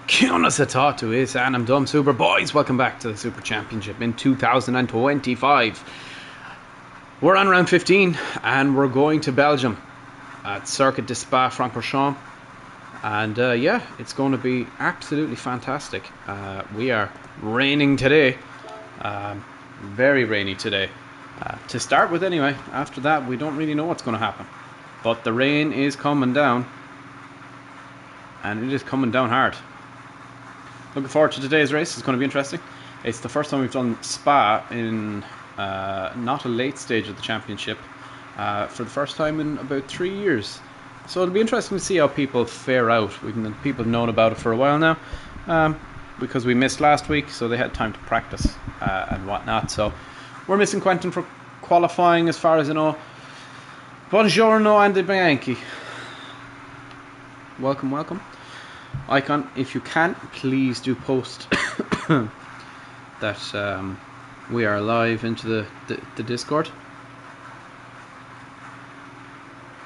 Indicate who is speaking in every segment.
Speaker 1: Kiona Satatu is and I'm Dumb Super Boys. Welcome back to the Super Championship in 2025. We're on round 15 and we're going to Belgium at Circuit de Spa-Francorchamps. And yeah, it's going to be absolutely fantastic. We are raining today. Very rainy today. To start with anyway. After that we don't really know what's going to happen. But the rain is coming down. And it is coming down hard. Looking forward to today's race. It's going to be interesting. It's the first time we've done Spa in not a late stage of the championship for the first time in about 3 years. So it'll be interesting to see how people fare out. People have known about it for a while now because we missed last week, so they had time to practice and whatnot. So we're missing Quentin for qualifying as far as I know. Buongiorno and Bianchi. Welcome, welcome. Icon, if you can, please do post that we are live into the Discord.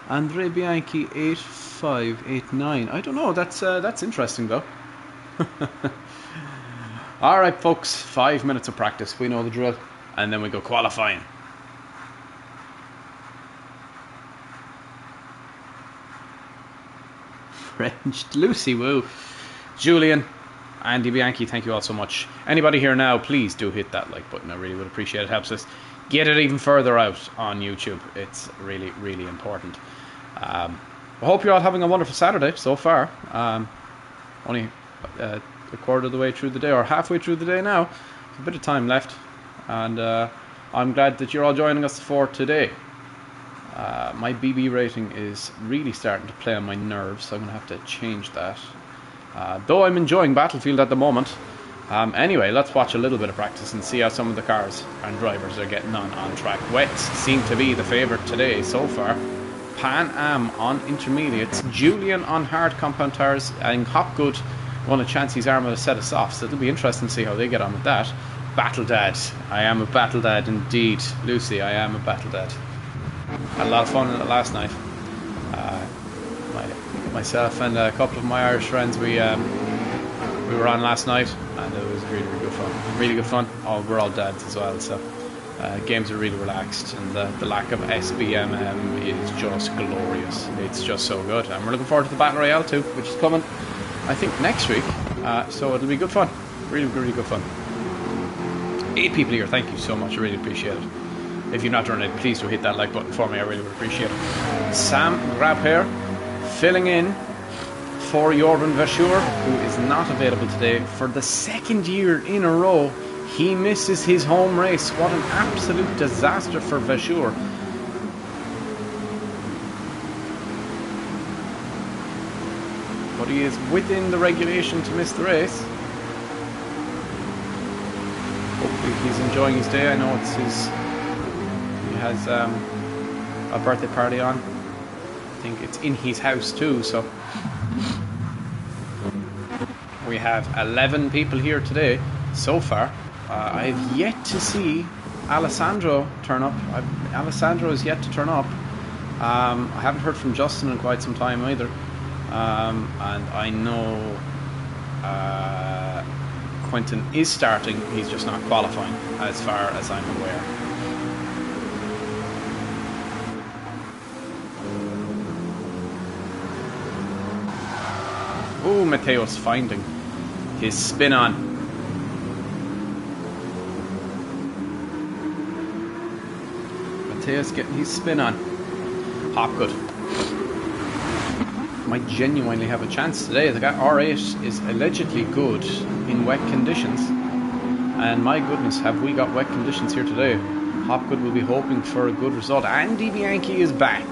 Speaker 1: Andre Bianchi 8589. I don't know. That's interesting though. All right, folks. 5 minutes of practice. We know the drill, and then we go qualifying. French Lucy Woo, Julian, Andy Bianchi, thank you all so much. Anybody here now, please do hit that like button. I really would appreciate it. Helps us get it even further out on YouTube. It's really, really important. I hope you're all having a wonderful Saturday so far. Only a quarter of the way through the day, or halfway through the day now. There's a bit of time left, and I'm glad that you're all joining us for today. My BB rating is really starting to play on my nerves, so I'm going to have to change that. Though I'm enjoying Battlefield at the moment. Anyway, let's watch a little bit of practice and see how some of the cars and drivers are getting on track. Wets seem to be the favourite today so far. Pan Am on intermediates, Julian on hard compound tires, and Hopgood won a chance his arm with a set of softs. So it'll be interesting to see how they get on with that. Battle Dad. I am a Battle Dad indeed. Lucy, I am a Battle Dad. Had a lot of fun in it last night. Myself and a couple of my Irish friends, we were on last night, and it was really, really good fun. Really good fun. We're all dads as well, so games are really relaxed, and the lack of SBMM is just glorious. It's just so good, and we're looking forward to the Battle Royale too, which is coming, I think, next week. So it'll be good fun. Really, really good fun. 8 people here. Thank you so much. I really appreciate it. If you're not doing it, please do hit that like button for me. I really would appreciate it. Sam Grabher filling in for Jordan Verschoor, who is not available today for the 2nd year in a row. He misses his home race. What an absolute disaster for Verschoor. But he is within the regulation to miss the race. Hopefully he's enjoying his day. I know it's his... He has a birthday party on. I think it's in his house too, so we have 11 people here today so far. I have yet to see Alessandro turn up. Alessandro is yet to turn up. I haven't heard from Justin in quite some time either, and I know Quentin is starting. He's just not qualifying as far as I'm aware. Oh, Mateo's finding his spin on. Mateo's getting his spin on. Hopgood might genuinely have a chance today. The guy R8 is allegedly good in wet conditions. And my goodness, have we got wet conditions here today. Hopgood will be hoping for a good result. Andy Bianchi is back.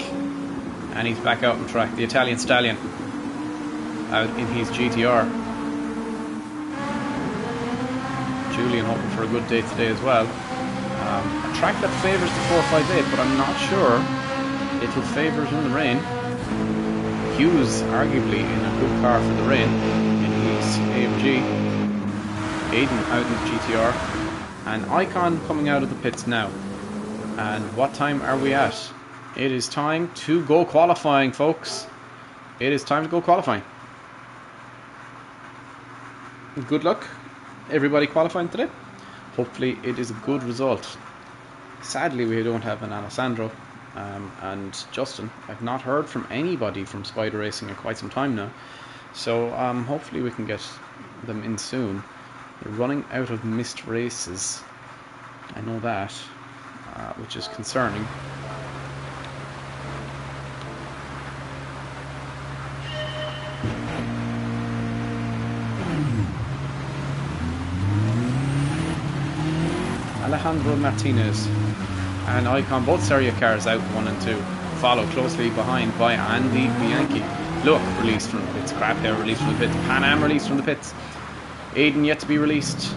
Speaker 1: And he's back out on track. The Italian Stallion. Out in his GTR. Julian hoping for a good day today as well. A track that favours the 458, but I'm not sure it'll favour it in the rain. Hughes arguably in a good car for the rain in his AMG. Aiden out in the GTR. And Icon coming out of the pits now. And what time are we at? It is time to go qualifying, folks. It is time to go qualifying. good luck, everybody qualifying today. Hopefully it is a good result. Sadly, we don't have an Alessandro and Justin. I've not heard from anybody from Spider Racing in quite some time now. So hopefully we can get them in soon. They're running out of missed races. I know that, which is concerning. Alejandro Martinez and Icon, both Serie cars out 1 and 2, followed closely behind by Andy Bianchi. Look, released from the pits. Crab Hair released from the pits. Pan Am released from the pits. Aiden yet to be released.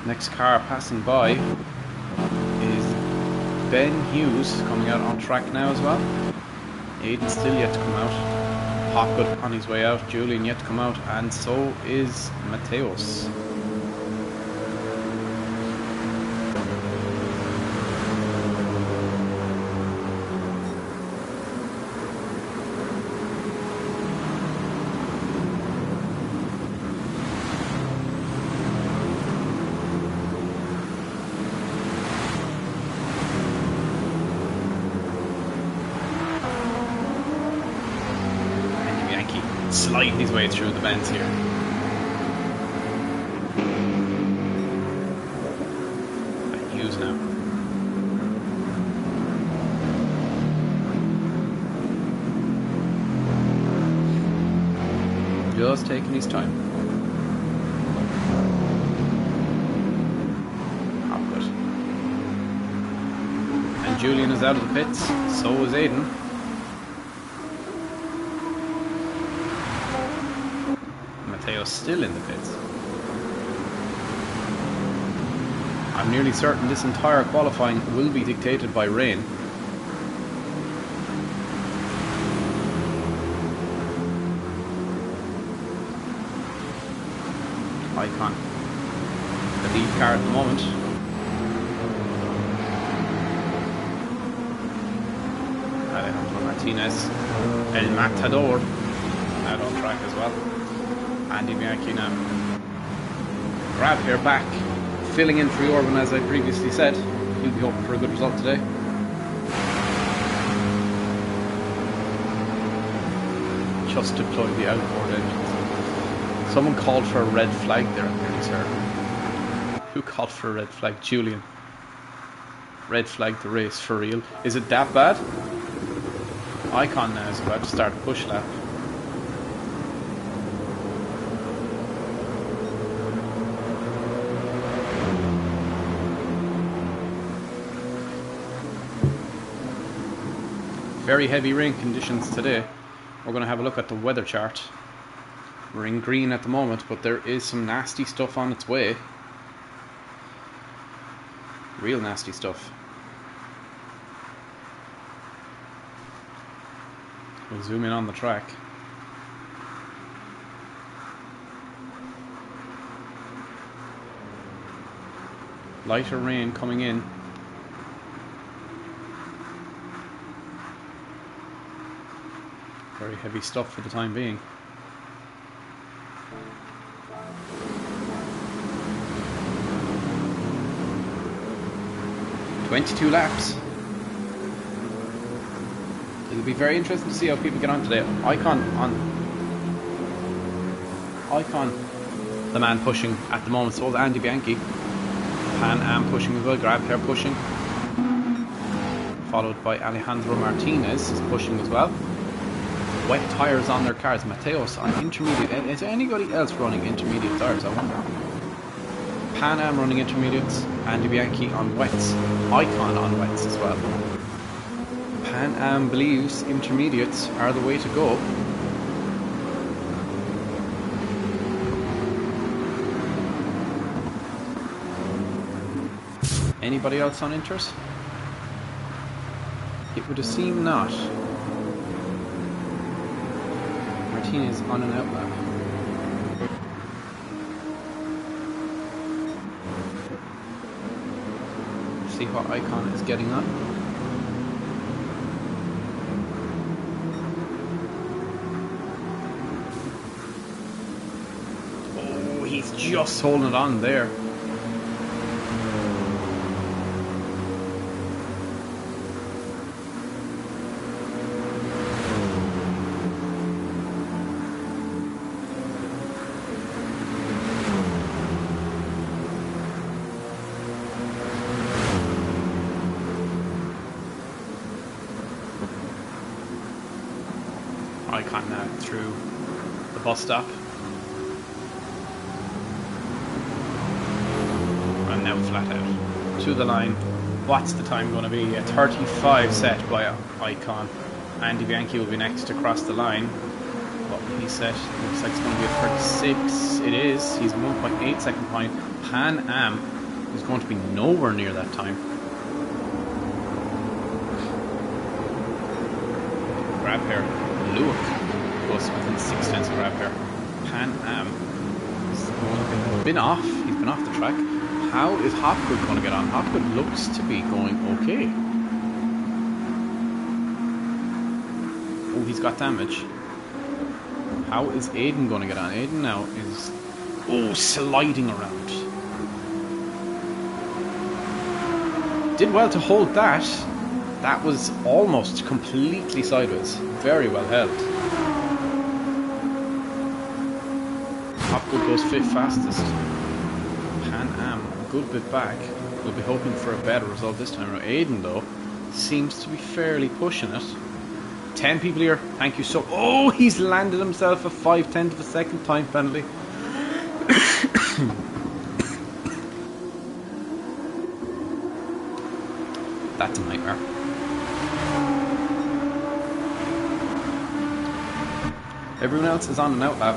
Speaker 1: Next car passing by is Ben Hughes, coming out on track now as well. Aiden still yet to come out. Hopgood on his way out. Julian yet to come out, and so is Mateos. Sliding his way through the bends here. Hughes now. Just taking his time. Hopgood. And Julian is out of the pits. So is Aiden. Mateos still in the pits. I'm nearly certain this entire qualifying will be dictated by rain. Icon, the lead car at the moment. Alejandro Martinez, El Matador, out on track as well. Andy Bianchi now. Grab here back, filling in for Jordan as I previously said. He'll be hoping for a good result today. Just deployed the outboard engines. Someone called for a red flag there, I'm nearly certain. Who called for a red flag? Julian. Red flag the race, for real. Is it that bad? Icon now is about to start a push lap. Very heavy rain conditions today. We're going to have a look at the weather chart. We're in green at the moment, but there is some nasty stuff on its way. Real nasty stuff. We'll zoom in on the track. Lighter rain coming in. Very heavy stuff for the time being. "22 laps. It'll be very interesting to see how people get on today. Icon, the man pushing at the moment. So is Andy Bianchi. Pan Am pushing as well. Grab Hair pushing. Followed by Alejandro Martinez is pushing as well. Wet tyres on their cars. Mateos on intermediate. Is there anybody else running intermediate tyres, I wonder? Pan Am running intermediates. Andy Bianchi on wets. Icon on wets as well. Pan Am believes intermediates are the way to go. Anybody else on inters? It would have seemed not. Martinez on an out lap. See what Icon is getting on. just holding it on there. Icon now through the bus stop. And now flat out to the line. What's the time going to be? A 35 set by Icon. Andy Bianchi will be next to cross the line. What will he set? Looks like it's going to be a 36. It is. He's 1.8 second behind. Pan Am is going to be nowhere near that time. Grab here. Luke goes within 6 tenths of grab here. Pan Am has been off. He's been off the track. How is Hopgood going to get on? Hopgood looks to be going okay. Oh, he's got damage. How is Aiden going to get on? Aiden now is sliding around. Did well to hold that. That was almost completely sideways. Very well held. Hopgood goes 5th fastest. Pan Am, a good bit back. We'll be hoping for a better result this time around. Aiden, though, seems to be fairly pushing it. 10 people here. Thank you so... Oh, he's landed himself a 5/10 of a second time penalty. That's a nightmare. Everyone else is on an out lap.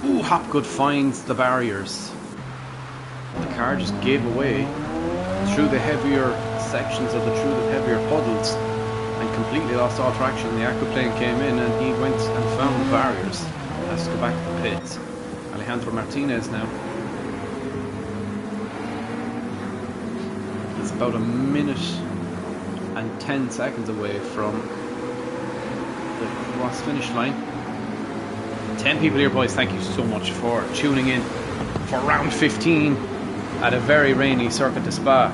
Speaker 1: Ooh, Hopgood finds the barriers. The car just gave away through the heavier sections of through the heavier puddles and completely lost all traction. The aquaplane came in and he went and found the barriers. Has to go back to the pits. Alejandro Martinez now. He's about 1 minute and 10 seconds away from the cross finish line. 10 people here, boys. Thank you so much for tuning in for round 15 at a very rainy Circuit de Spa.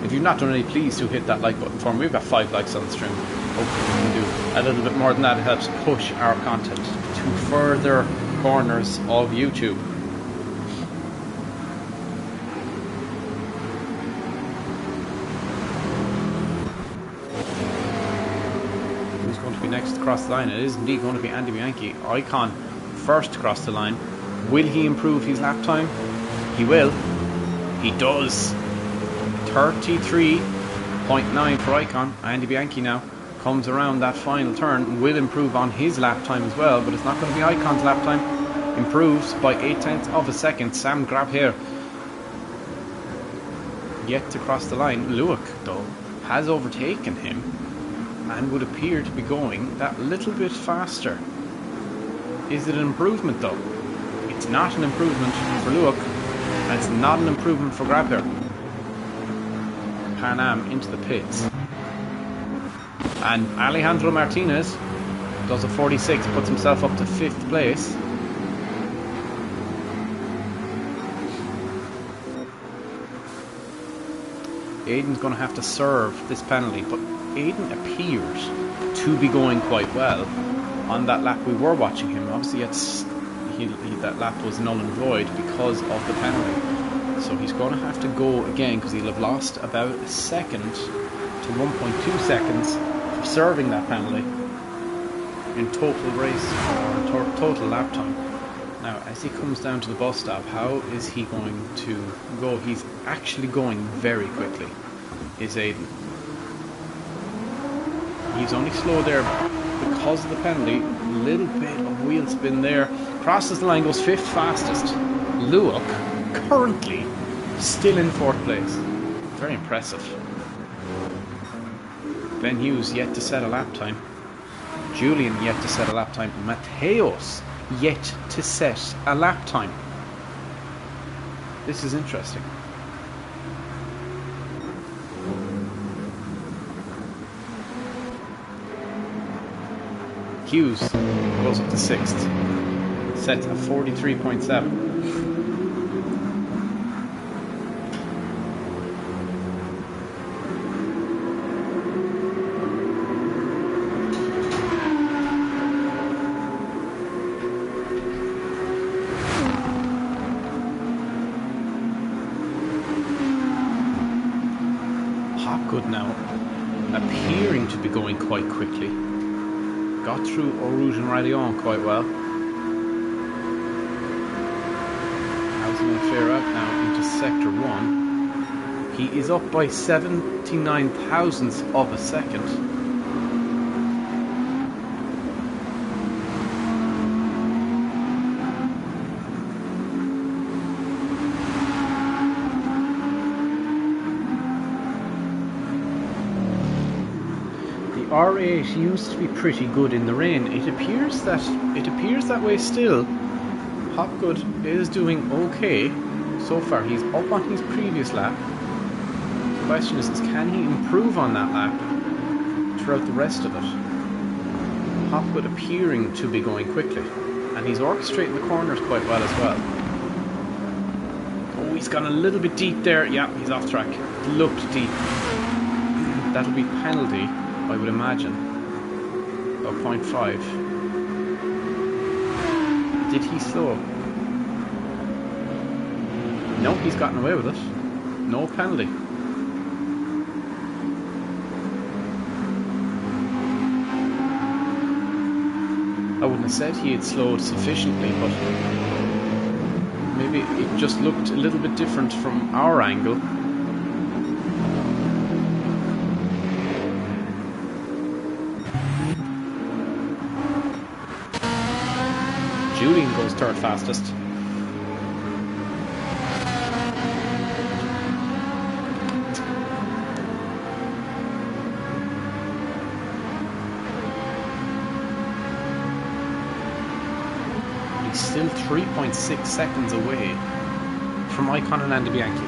Speaker 1: If you've not done any, please do hit that like button for me. We've got 5 likes on the stream. Hopefully we can do a little bit more than that. It helps push our content to further corners of YouTube. Who's going to be next to cross the line? It is indeed going to be Andy Bianchi. Icon first to cross the line. Will he improve his lap time? He will. He does. 33.9 for Icon. Andy Bianchi now comes around that final turn and will improve on his lap time as well, but it's not going to be Icon's lap time. Improves by 0.8 of a second. Sam Grab here yet to cross the line. Luak, though, has overtaken him and would appear to be going that little bit faster. Is it an improvement, though? It's not an improvement for Luak, and it's not an improvement for Grab here. Pan Am into the pits. And Alejandro Martinez does a 46, puts himself up to 5th place. Aiden's going to have to serve this penalty, but Aiden appears to be going quite well on that lap we were watching him. Obviously that lap was null and void because of the penalty. So he's going to have to go again because he'll have lost about a second to 1.2 seconds for serving that penalty in total race or total lap time. Now, as he comes down to the bus stop, how is he going to go? He's actually going very quickly, is Aiden. He's only slow there because of the penalty. Little bit of wheel spin there. Crosses the line, goes 5th fastest. Luak currently still in 4th place. Very impressive. Ben Hughes yet to set a lap time. Julian yet to set a lap time. Mateos yet to set a lap time. This is interesting. Hughes goes up to 6th, set at 43.7. Hopgood now appearing to be going quite quickly. Got through Rouge and Radion quite well. How's he going to fare out now into Sector 1? He is up by 79 thousandths of a second. R8 used to be pretty good in the rain. It appears that way still. Hopgood is doing okay so far. He's up on his previous lap. The question is can he improve on that lap throughout the rest of it? Hopgood appearing to be going quickly, and he's orchestrating the corners quite well as well. Oh, he's gone a little bit deep there. Yeah, he's off track. Looked deep. That'll be penalty, I would imagine. About 0.5. Did he slow? No, he's gotten away with it. No penalty. I wouldn't have said he had slowed sufficiently, but maybe it just looked a little bit different from our angle. Julian goes third fastest. He's still 3.6 seconds away from Icon and Andy Bianchi.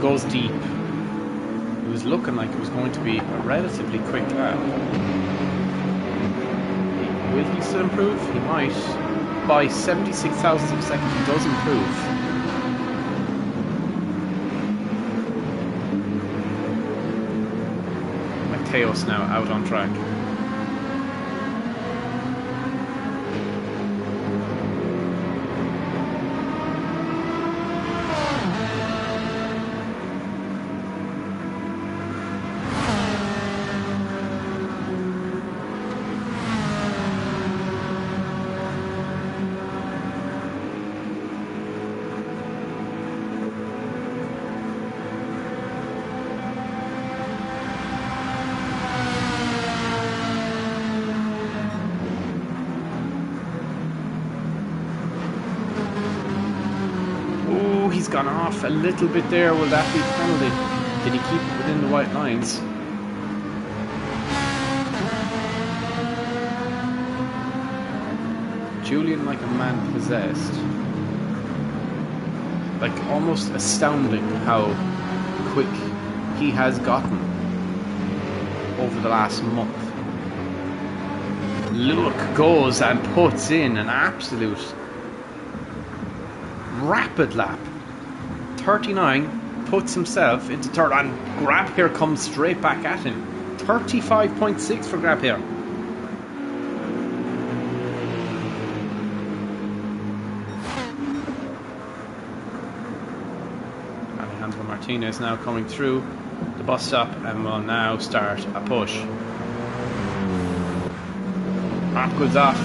Speaker 1: Goes deep. It was looking like it was going to be a relatively quick lap. Will he still improve? He might. By 76 thousandths of a second, he does improve. Mateos now out on track. He's gone off a little bit there. Will that be penalty? Did he keep it within the white lines? Julian like a man possessed. Like almost astounding how quick he has gotten over the last month. Look goes and puts in an absolute rapid lap. 39, puts himself into third, and Grab here comes straight back at him. 35.6 for Grab here. Alejandro Martinez now coming through the bus stop and will now start a push. Hopgood's off.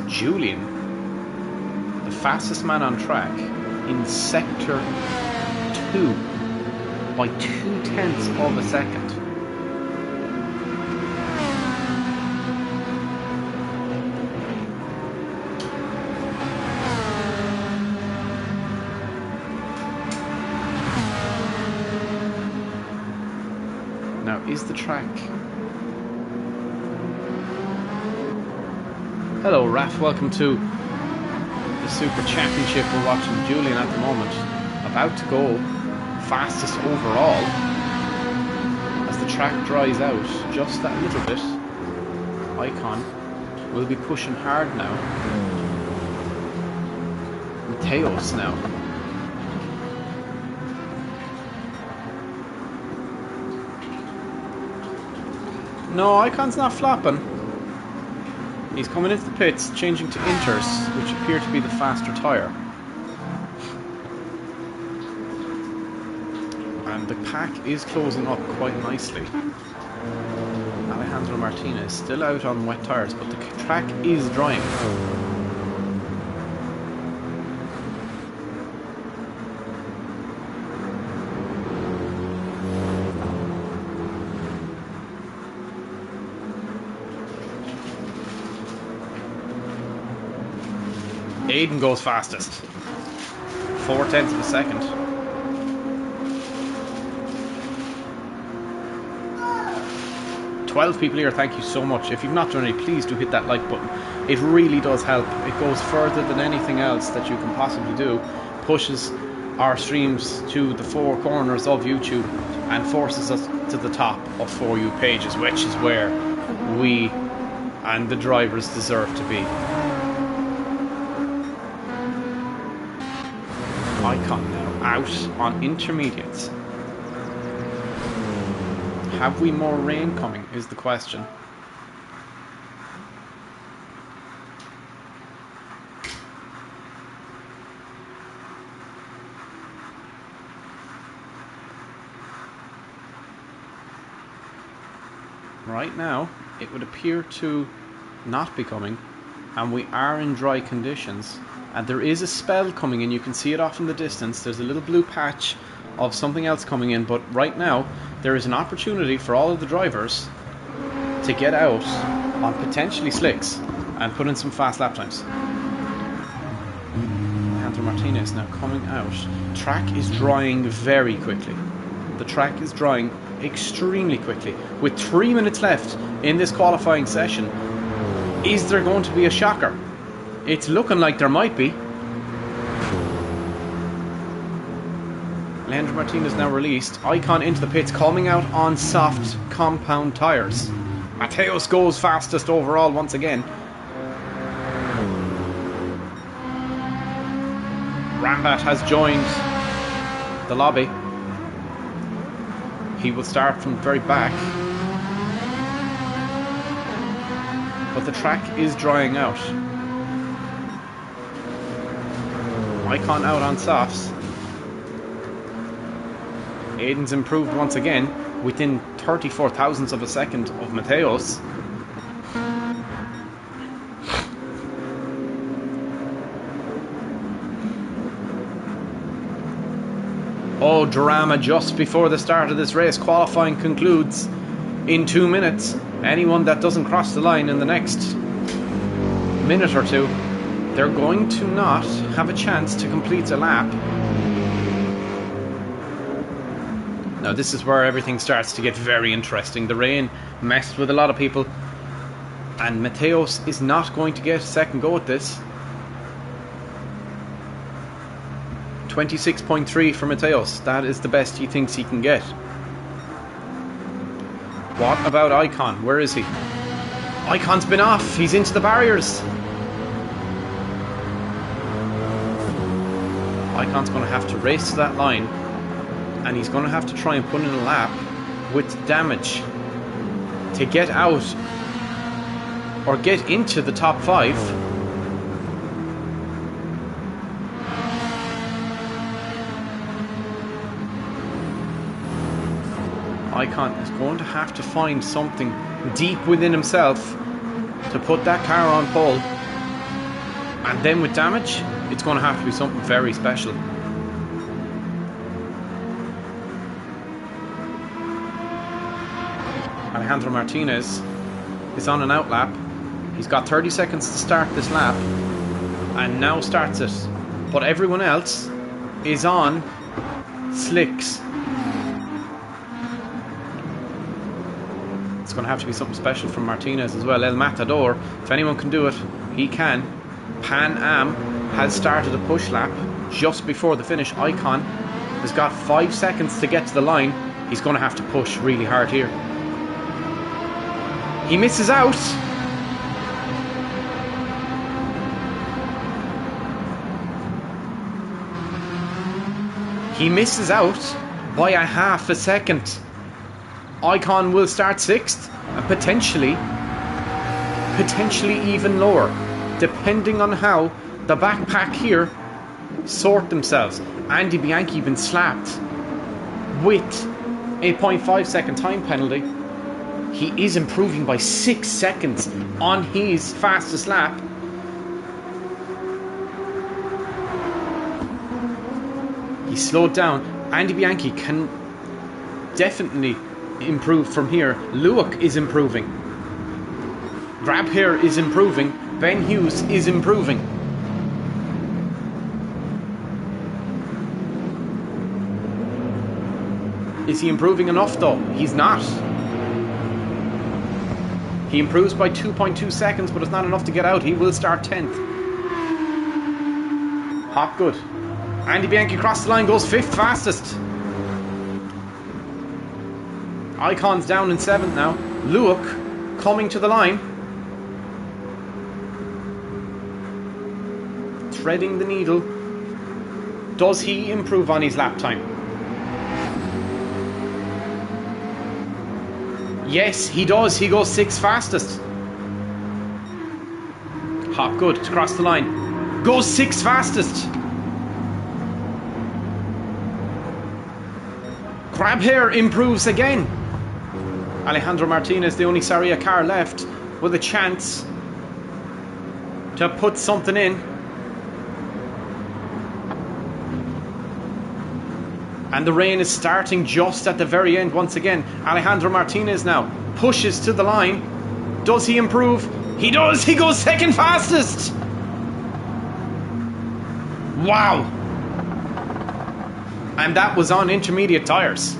Speaker 1: Julian, the fastest man on track in sector 2 by 0.2 of a second. is the track. Hello Raf, welcome to the Super Championship. We're watching Julian at the moment, about to go fastest overall as the track dries out just that little bit. Icon will be pushing hard now. Mateos now. No, Icon's not flopping. He's coming into the pits, changing to inters, which appear to be the faster tyre. And the pack is closing up quite nicely. Alejandro Martinez still out on wet tyres, but the track is drying. Aiden goes fastest. 0.4 of a second. "12 people here, thank you so much. If you've not done it, please do hit that like button. It really does help. It goes further than anything else that you can possibly do. Pushes our streams to the four corners of YouTube and forces us to the top of For You pages, which is where we and the drivers deserve to be." Icon now out on intermediates. Have we more rain coming is the question. Right now it would appear to not be coming, and we are in dry conditions. And there is a spell coming in, you can see it off in the distance. There's a little blue patch of something else coming in, but right now there is an opportunity for all of the drivers to get out on potentially slicks and put in some fast lap times. Alejandro Martinez now coming out. Track is drying very quickly. The track is drying extremely quickly. With 3 minutes left in this qualifying session, is there going to be a shocker? It's looking like there might be. Alejandro Martinez now released. Icon into the pits, coming out on soft compound tyres. Mateos goes fastest overall once again. Rambat has joined the lobby. He will start from the very back. But the track is drying out. Icon out on softs. Aiden's improved once again, within 34 thousandths of a second of Mateos. Oh, drama just before the start of this race. Qualifying concludes in 2 minutes. Anyone that doesn't cross the line in the next minute or two, they're going to not have a chance to complete a lap. Now this is where everything starts to get very interesting. The rain messed with a lot of people, and Mateos is not going to get a second go at this. 26.3 for Mateos. That is the best he thinks he can get. What about Icon? Where is he? Icon's been off. He's into the barriers. Icon's going to have to race to that line, and he's going to have to try and put in a lap with damage to get out or get into the top 5. Icon is going to have to find something deep within himself to put that car on pole, and then with damage it's going to have to be something very special. Alejandro Martinez is on an out lap. He's got 30 seconds to start this lap and now starts it, but everyone else is on slicks. going to have to be something special from Martinez as well. El Matador, if anyone can do it, he can. Pan Am has started a push lap just before the finish. Icon has got 5 seconds to get to the line. He's going to have to push really hard here. He misses out. He misses out by a half a second. Icon will start 6th and potentially even lower, depending on how the backpack here sort themselves. Andy Bianchi been slapped with a 0.5 second time penalty. He is improving by 6 seconds on his fastest lap. He slowed down. Andy Bianchi can definitely improve from here. Luak is improving. Grab here is improving. Ben Hughes is improving. Is he improving enough though? He's not. He improves by 2.2 seconds, but it's not enough to get out. He will start 10th. Hopgood. Andy Bianchi across the line, goes 5th fastest. Icon's down in 7th now. Luak coming to the line. Threading the needle. Does he improve on his lap time? Yes, he does. He goes 6th fastest. Hopgood to cross the line. Goes 6th fastest. Grab here improves again. Alejandro Martinez, the only Saria car left, with a chance to put something in. And the rain is starting just at the very end once again. Alejandro Martinez now pushes to the line. Does he improve? He does! He goes 2nd fastest! Wow! And that was on intermediate tyres.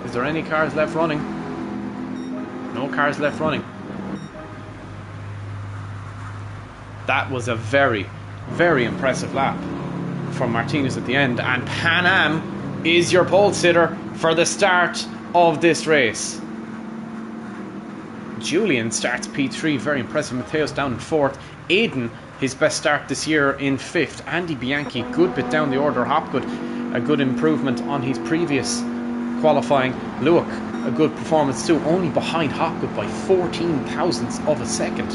Speaker 1: Is there any cars left running? No cars left running. That was a very, very impressive lap from Martinez at the end. And Pan Am is your pole sitter for the start of this race. Julian starts P3, very impressive. Mateos down in 4th. Aiden, his best start this year, in 5th. Andy Bianchi, good bit down the order. Hopgood, a good improvement on his previous qualifying. Luak, a good performance too, only behind Hopgood by 14 thousandths of a second.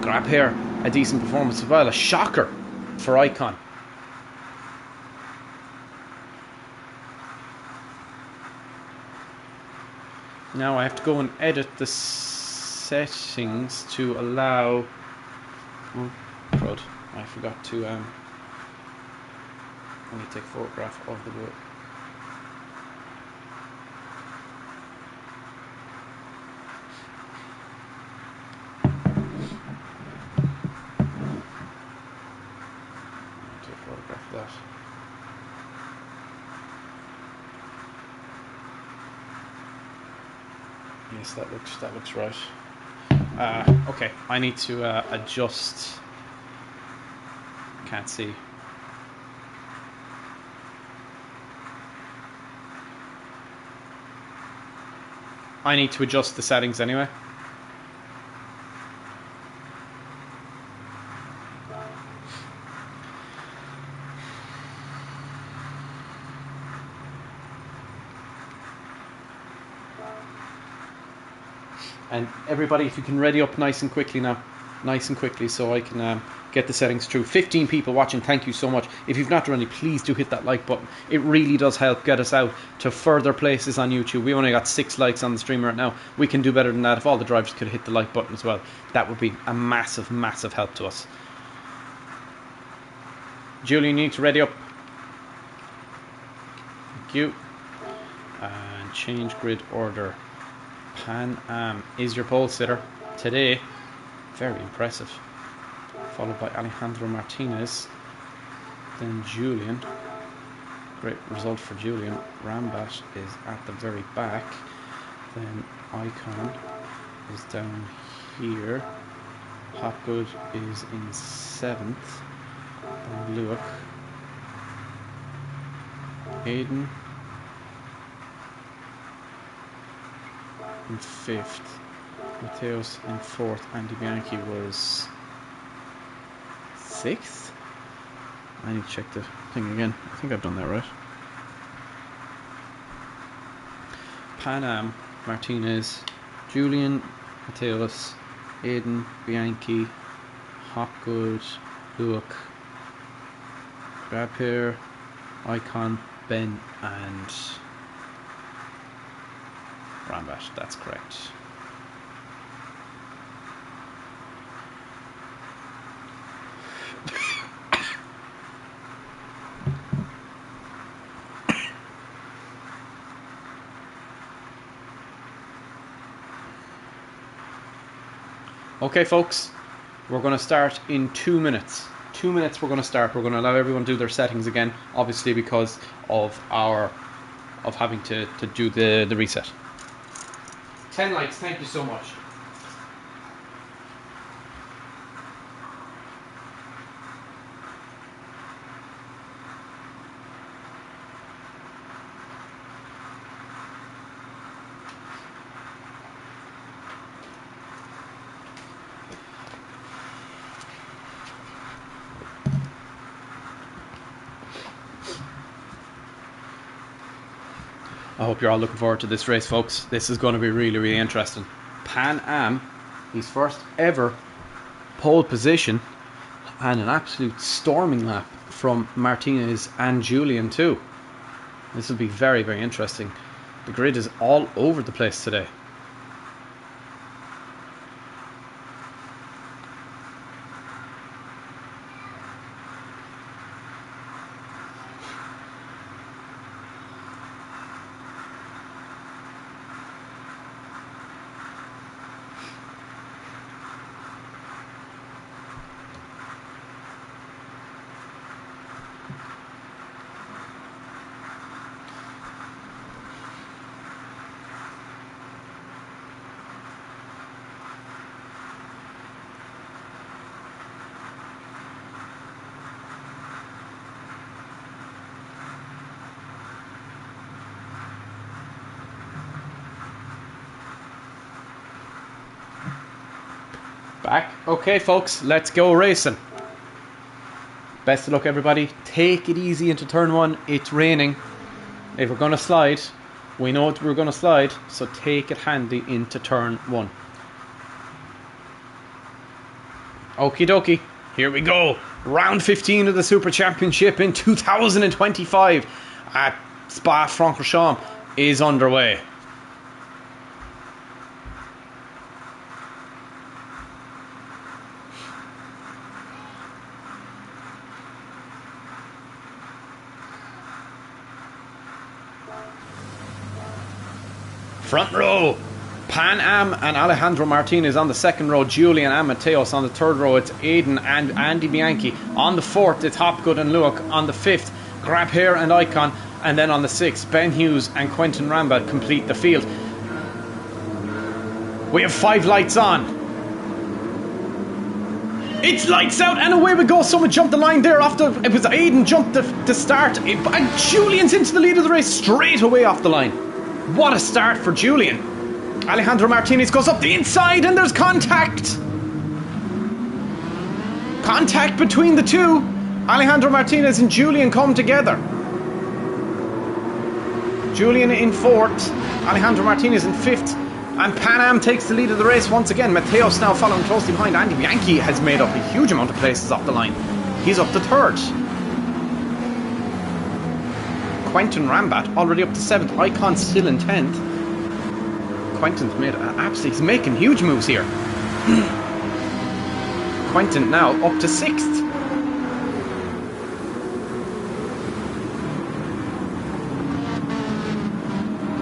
Speaker 1: Grab here, a decent performance as well. A shocker for Icon. Now I have to go and edit the settings to allow... Oh, crud. I forgot to... Let me take a photograph of the boat. Take a photograph of that. Yes, that looks right. Okay, I need to adjust. Can't see. I need to adjust the settings anyway. And everybody, if you can ready up nice and quickly now. Nice and quickly so I can get the settings through. 15 people watching, thank you so much. If you've not already, please do hit that like button. It really does help get us out to further places on YouTube. We only got 6 likes on the stream right now. We can do better than that. If all the drivers could hit the like button as well, that would be a massive, massive help to us. Julian, you need to ready up. Thank you. And change grid order. Pan Am is your pole sitter today. Very impressive. followed by Alejandro Martinez, then Julian. Great result for Julian. Rambat is at the very back, then Icon is down here. Hopgood is in 7th, then Luke, Aiden in 5th, Mateos in 4th, Andy Bianchi was 6th. I need to check the thing again. I think I've done that right. Pan Am, Martinez, Julian, Mateos, Aiden, Bianchi, Hopgood, Luke, Grabher, Icon, Ben, and Rambat. That's correct. Okay, folks, we're going to start in 2 minutes. 2 minutes we're going to start. We're going to allow everyone to do their settings again, obviously because of having to do the reset. 10 likes, thank you so much. I hope you're all looking forward to this race, folks. This is going to be really, really interesting. Pan Am, his first ever pole position, and an absolute storming lap from Martinez and Julian too. This will be very, very interesting. The grid is all over the place today. Back. Okay, folks, let's go racing. Best of luck, everybody. Take it easy into turn 1. It's raining. If we're going to slide, we know we're going to slide, so take it handy into turn 1. Okie dokie. Here we go. Round 15 of the Super Championship in 2025 at Spa-Francorchamps is underway. Front row, Pan Am and Alejandro Martinez on the second row, Julian and Mateos on the third row, it's Aiden and Andy Bianchi. On the fourth, it's Hopgood and Luke. On the fifth, Grabher and Icon. And then on the sixth, Ben Hughes and Quentin Rambat complete the field. We have 5 lights on. It's lights out and away we go. Someone jumped the line there after it was Aiden jumped to start. And Julian's into the lead of the race straight away off the line. What a start for Julian. Alejandro Martinez goes up the inside and there's contact. Contact between the two. Alejandro Martinez and Julian come together. Julian in 4th, Alejandro Martinez in 5th, and Pan Am takes the lead of the race once again. Mateos now following closely behind. Andy Bianchi has made up a huge amount of places off the line. He's up to 3rd. Quentin Rambat already up to 7th. Icon still in 10th. Quentin's made he's making huge moves here. Quentin now up to 6th.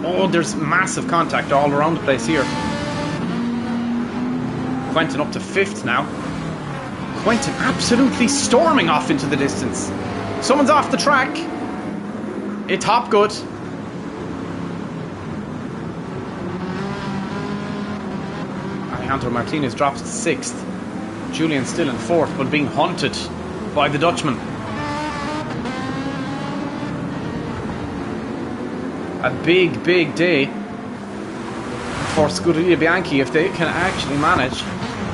Speaker 1: Oh, there's massive contact all around the place here. Quentin up to 5th now. Quentin absolutely storming off into the distance. Someone's off the track. It's Hopgood. Alejandro Martinez drops to 6th. Julian still in 4th, but being hunted by the Dutchman. A big, big day for Scuderia Bianchi if they can actually manage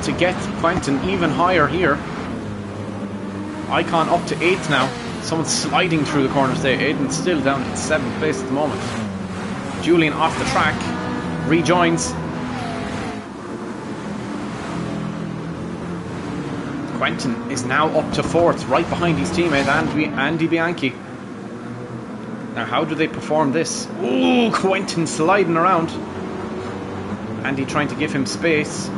Speaker 1: to get Quentin even higher here. Icon up to 8th now. Someone's sliding through the corners there. Aiden's still down in 7th place at the moment. Julian off the track. Rejoins. Quentin is now up to 4th, right behind his teammate Andy Bianchi. Now, how do they perform this? Ooh, Quentin sliding around. Andy trying to give him space.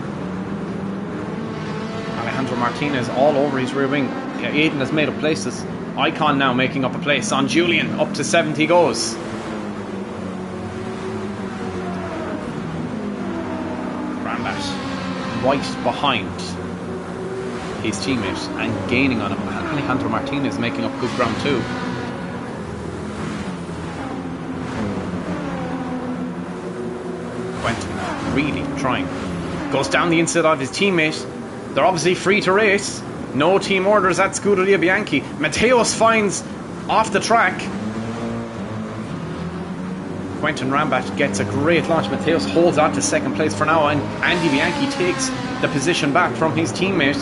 Speaker 1: Alejandro Martinez all over his rear wing. Yeah, Aiden has made up places. Icon now making up a place on Julian. Up to 7th he goes. Rambat right behind his teammate and gaining on him. Alejandro Martinez making up good ground too. Quentin really trying. Goes down the inside of his teammate. They're obviously free to race. No team orders at Scuderia Bianchi. Mateos finds off the track. Quentin Rambat gets a great launch. Mateos holds on to 2nd place for now, and Andy Bianchi takes the position back from his teammate.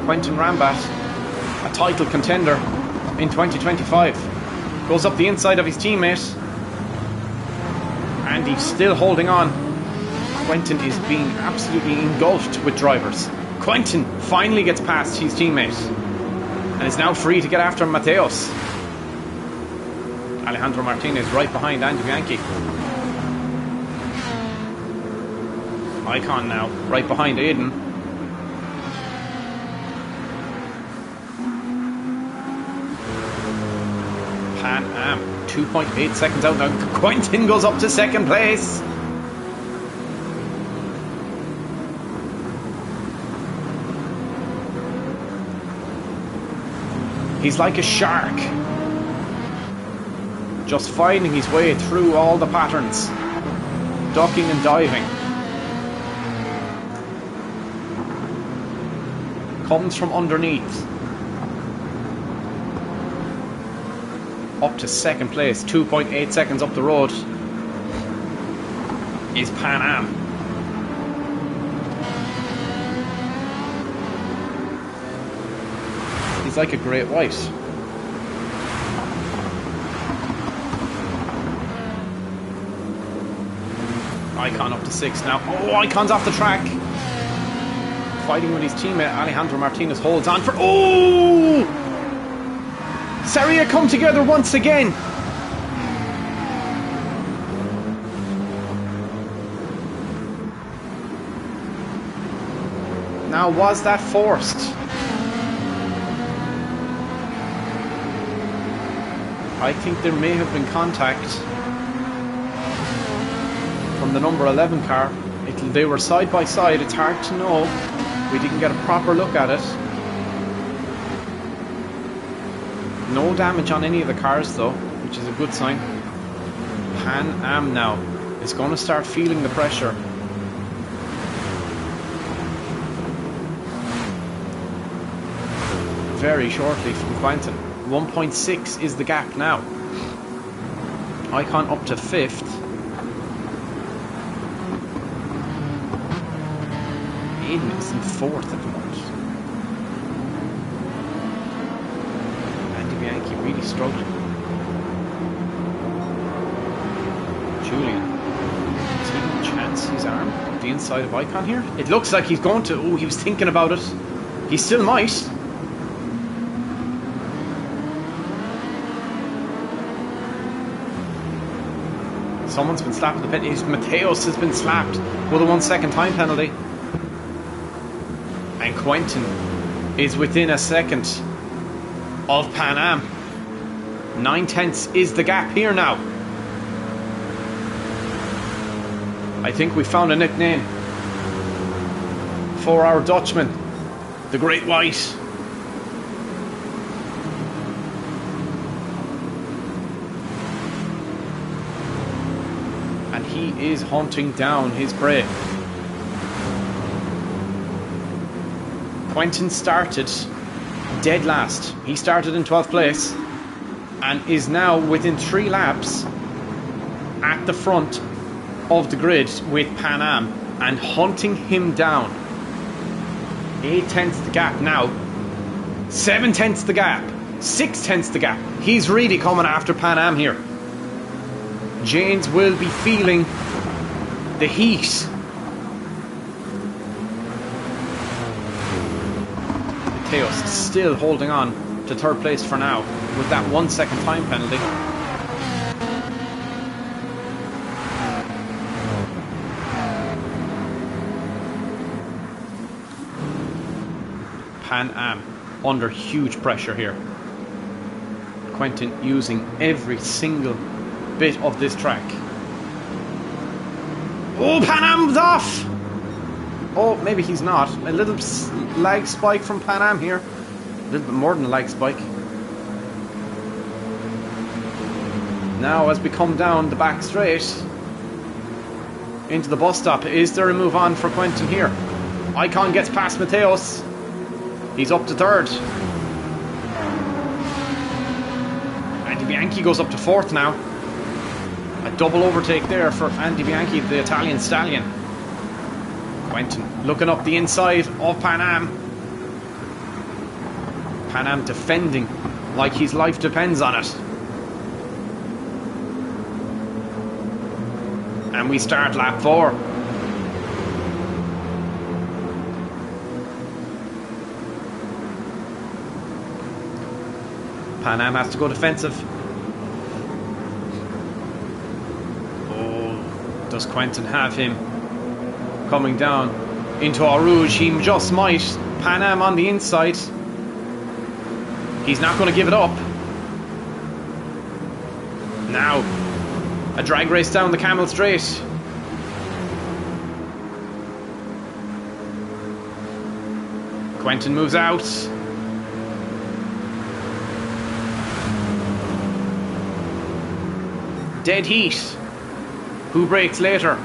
Speaker 1: Quentin Rambat, a title contender in 2025, goes up the inside of his teammate. And he's still holding on. Quentin is being absolutely engulfed with drivers. Quentin finally gets past his teammate and is now free to get after Mateos. Alejandro Martinez right behind Andy Bianchi. Icon now right behind Aiden. Pan Am 2.8 seconds out now. Quentin goes up to 2nd place. He's like a shark, just finding his way through all the patterns, ducking and diving. Comes from underneath. Up to 2nd place, 2.8 seconds up the road is Pan Am. He's like a great white. Icon up to 6th now. Oh, Icon's off the track. Fighting with his teammate Alejandro Martinez holds on for... Oh! Seria come together once again. Now, was that forced? I think there may have been contact from the number 11 car. They were side by side. It's hard to know. We didn't get a proper look at it. No damage on any of the cars though, which is a good sign. Pan Am now is going to start feeling the pressure. Very shortly from Quentin. 1.6 is the gap now. Icon up to 5th. Aiden is in 4th at the moment. Andy Bianchi really struggling. Julian, is he going to chance his arm up the inside of Icon here? It looks like he's going to. Oh, he was thinking about it. He still might. Someone's been slapped in the pit. Mateos has been slapped with a 1 second time penalty. And Quentin is within a second of Pan Am. 9/10 is the gap here now. I think we found a nickname for our Dutchman. The Great White. And he is hunting down his prey. Quentin started dead last. He started in 12th place and is now within 3 laps at the front of the grid with Pan Am and hunting him down. 8/10 the gap now. 7/10 the gap. 6/10 the gap. He's really coming after Pan Am here. James will be feeling the heat. Mateos still holding on to 3rd place for now with that 1 second time penalty. Pan Am under huge pressure here. Quentin using every single bit of this track. Oh, Pan Am's off! Oh, maybe he's not. A little lag spike from Pan Am here. A little bit more than a lag spike. Now as we come down the back straight into the bus stop, is there a move on for Quentin here? Icon gets past Mateos. He's up to 3rd. Andy Bianchi goes up to 4th now. A double overtake there for Andy Bianchi, the Italian stallion. Quentin looking up the inside of Pan Am. Pan Am defending like his life depends on it. And we start lap 4. Pan Am has to go defensive. Oh, does Quentin have him coming down into Eau Rouge? He just might. Pan Am on the inside. He's not going to give it up. Now, a drag race down the Camel Straight. Quentin moves out. Dead heat. Who breaks later?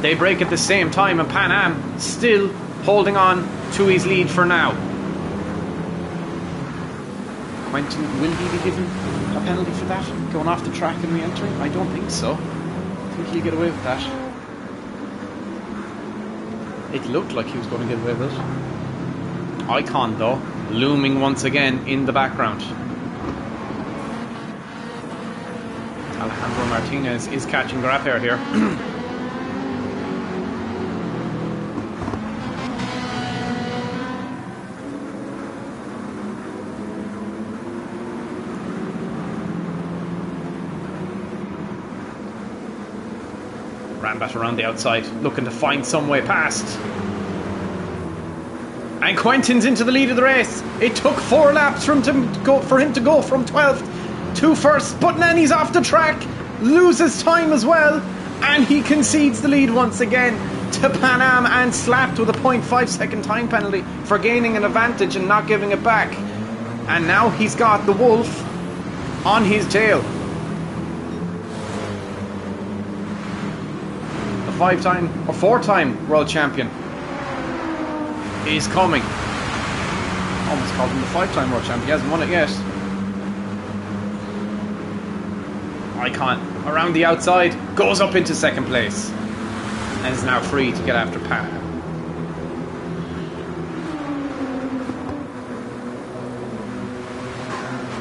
Speaker 1: They break at the same time, and Pan Am still holding on to his lead for now. Quentin, will he be given a penalty for that? Going off the track and re-entering? I don't think so. I think he'll get away with that. It looked like he was going to get away with it. Icon, though, looming once again in the background. Alejandro Martinez is catching Grapper here. Rambat around the outside, looking to find some way past. And Quentin's into the lead of the race. It took 4 laps for him to go from 12th to 1st, but then he's off the track, loses time as well, and he concedes the lead once again to Pan Am and slapped with a 0.5 second time penalty for gaining an advantage and not giving it back. And now he's got the wolf on his tail. The 5-time or 4-time world champion is coming. Almost called him the 5-time world champion. He hasn't won it yet. Icon around the outside, goes up into 2nd place and is now free to get after Pan Am.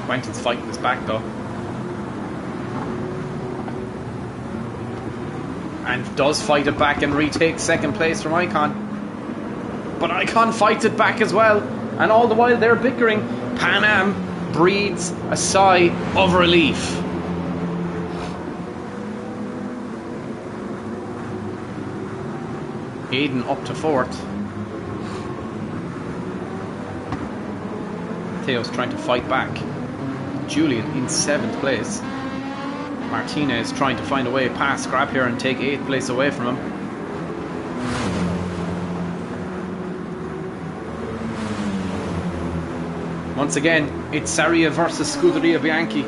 Speaker 1: Quentin's fighting his back though, and does fight it back and retake 2nd place from Icon, but Icon fights it back as well, and all the while they're bickering, Pan Am breathes a sigh of relief. Aiden up to 4th. Theo's trying to fight back. Julian in 7th place. Martinez trying to find a way past Scrap here and take 8th place away from him. Once again, it's Saria versus Scuderia Bianchi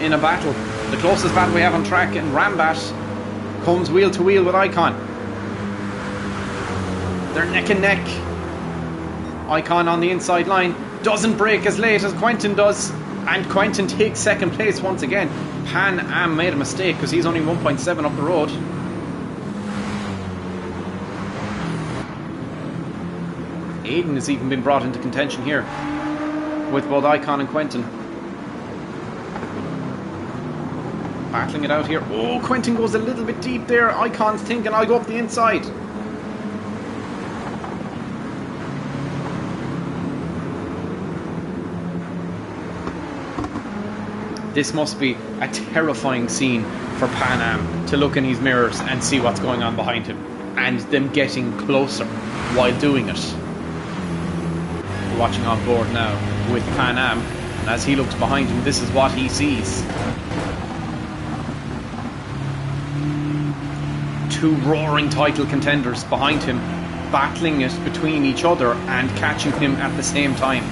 Speaker 1: in a battle. The closest battle we have on track, and Rambat comes wheel to wheel with Icon. They're neck and neck. Icon on the inside line doesn't brake as late as Quentin does, and Quentin takes second place once again. Pan Am made a mistake because he's only 1.7 up the road. Aiden has even been brought into contention here with both Icon and Quentin. Battling it out here. Oh, Quentin goes a little bit deep there. Icon's thinking, I'll go up the inside. This must be a terrifying scene for Pan Am to look in his mirrors and see what's going on behind him, and them getting closer while doing it. We're watching on board now with Pan Am, and as he looks behind him, this is what he sees. Two roaring title contenders behind him, battling it between each other and catching him at the same time.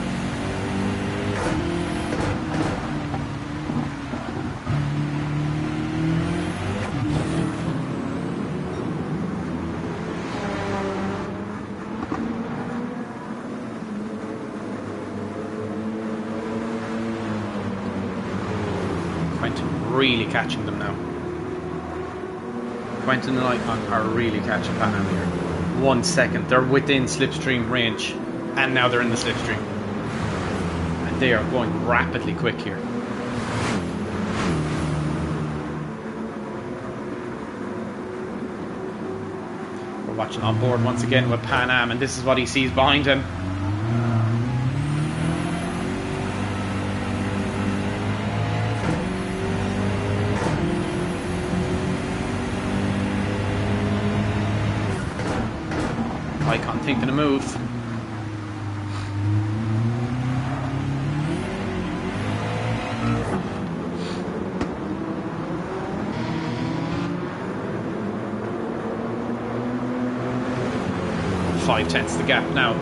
Speaker 1: Quentin really catching them now. Quentin and Icon are really catching Pan Am here. 1 second, they're within slipstream range, and now they're in the slipstream. And they are going rapidly quick here. We're watching on board once again with Pan Am, and this is what he sees behind him. Icon thinking a move. Five tenths the gap now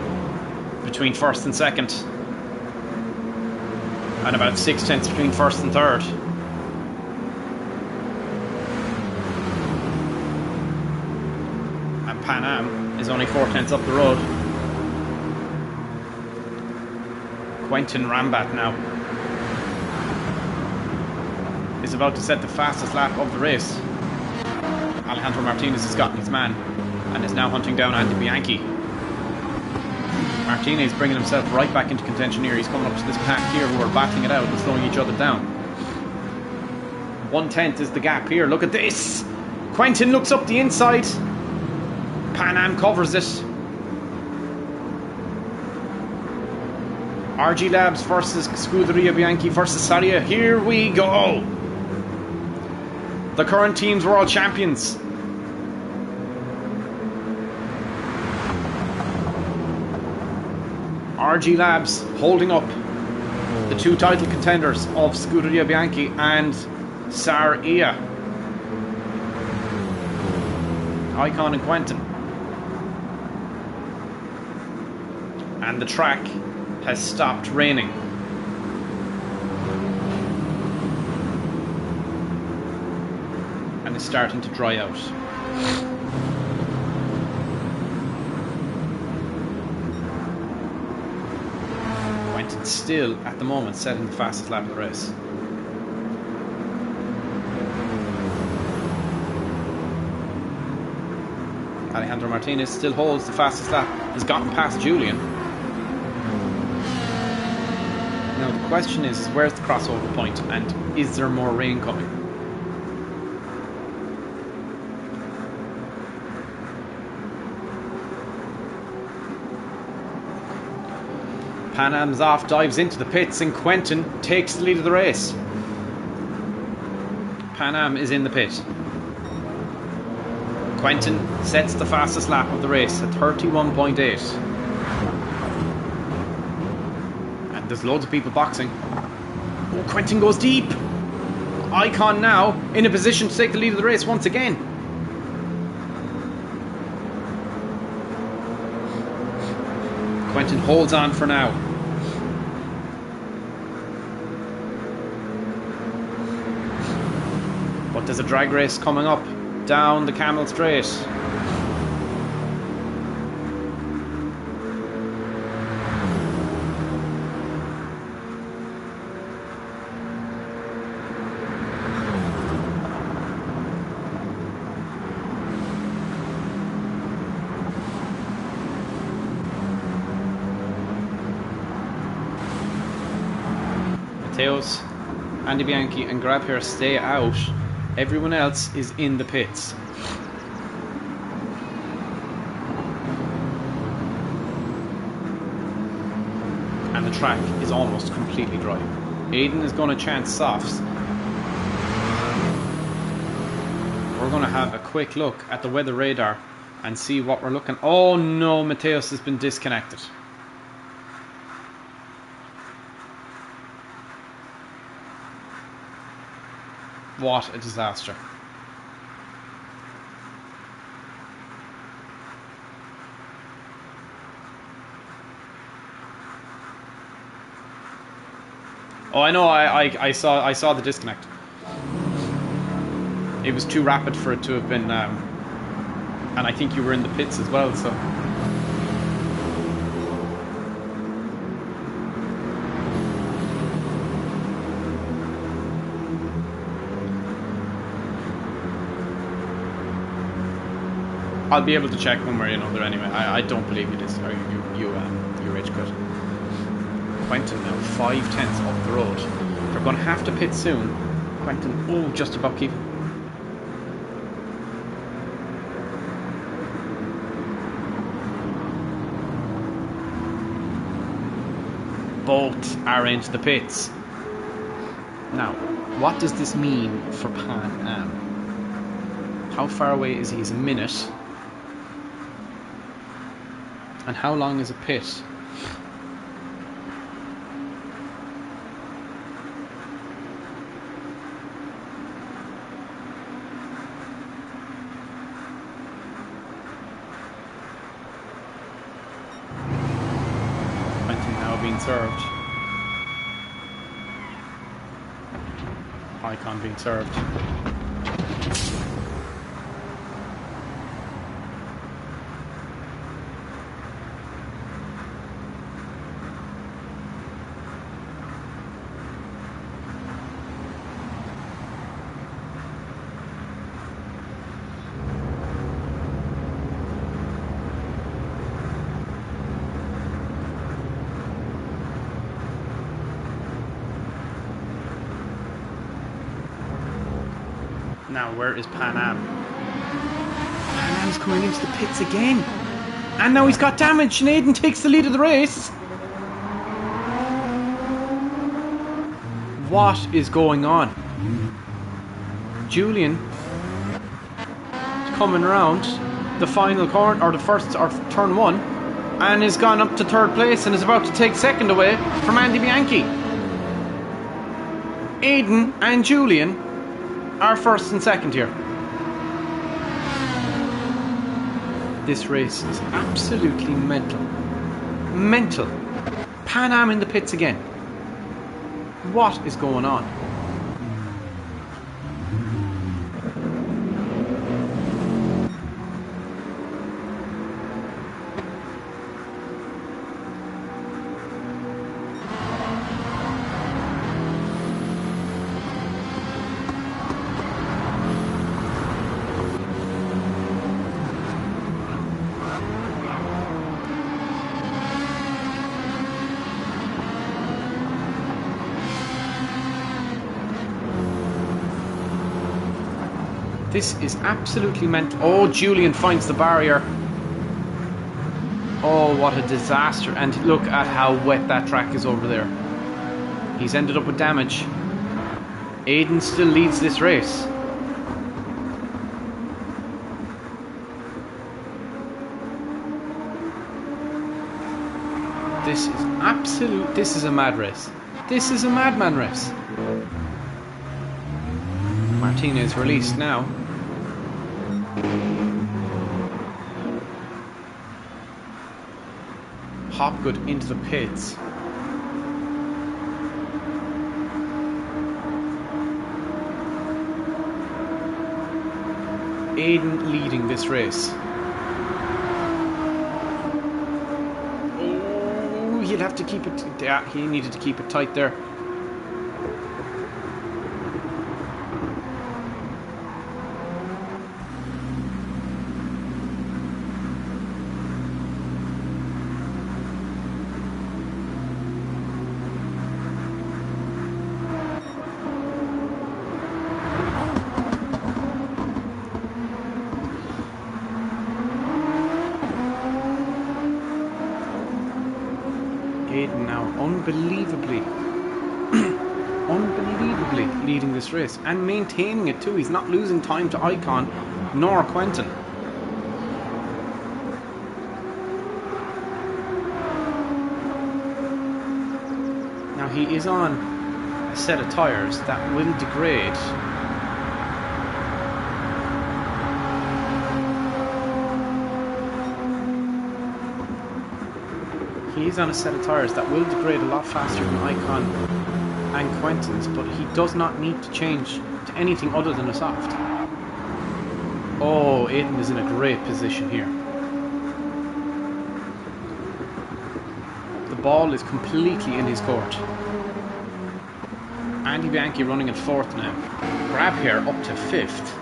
Speaker 1: between first and second, and about 6 tenths between first and third. And Pan Am is only 4 tenths up the road. Quentin Rambat now is about to set the fastest lap of the race. Alejandro Martinez has gotten his man and is now hunting down Andy Bianchi. Martinez bringing himself right back into contention here. He's coming up to this pack here who are battling it out and slowing each other down. 1 tenth is the gap here. Look at this. Quentin looks up the inside. Pan Am covers it. RG Labs versus Scuderia Bianchi versus Saria. Here we go. The current teams world champions. RG Labs holding up the two title contenders of Scuderia Bianchi and Saria. Icon and Quentin. And the track has stopped raining. And it's starting to dry out. Quentin still, at the moment, setting the fastest lap of the race. Alejandro Martinez still holds the fastest lap, has gotten past Julian. Now the question is, where's the crossover point, and is there more rain coming? Pan Am's off, dives into the pits, and Quentin takes the lead of the race. Pan Am is in the pit. Quentin sets the fastest lap of the race at 31.8. And there's loads of people boxing. Oh, Quentin goes deep. Icon now in a position to take the lead of the race once again. Quentin holds on for now. there's a drag race coming up down the Camel Straight. Mateos, Andy Bianchi and Grab here stay out. Everyone else is in the pits. And the track is almost completely dry. Aiden is going to chance softs. We're going to have a quick look at the weather radar and see what we're looking. Oh no, Mateos has been disconnected. What a disaster. Oh, I know, I saw the disconnect. It was too rapid for it to have been, and I think you were in the pits as well, so. I'll be able to check one way or another anyway. I don't believe you this, or you rage quit. Quentin now 5/10 up the road. They're going to have to pit soon. Quentin, oh, just about keeping. Both are into the pits. Now, what does this mean for Pan Am? How far away is he? He's a minute. And how long is a pit? Quentin now being served. Icon being served. Now, where is Pan Am? Pan Am's coming into the pits again. And now he's got damage, and Aiden takes the lead of the race. What is going on? Julian is coming around the final corner, or the first, or turn one, and has gone up to third place and is about to take second away from Andy Bianchi. Aiden and Julian are first and second here. This race is absolutely mental. Mental. Pan Am in the pits again. What is going on? This is absolutely mental. Oh, Julian finds the barrier. Oh, what a disaster. And look at how wet that track is over there. He's ended up with damage. Aiden still leads this race. This is absolute. This is a mad race. This is a madman race. Martinez released now. Hopgood into the pits. Aiden leading this race. Oh, he'll have to keep it. Yeah, he needed to keep it tight there. Aiden now unbelievably leading this race and maintaining it too. He's not losing time to Icon nor Quentin. Now he is on a set of tyres that will degrade. He's on a set of tyres that will degrade a lot faster than Icon and Quentin's, but he does not need to change to anything other than a soft. Oh, Aiden is in a great position here. The ball is completely in his court. Andy Bianchi running in 4th now. Grab here up to 5th.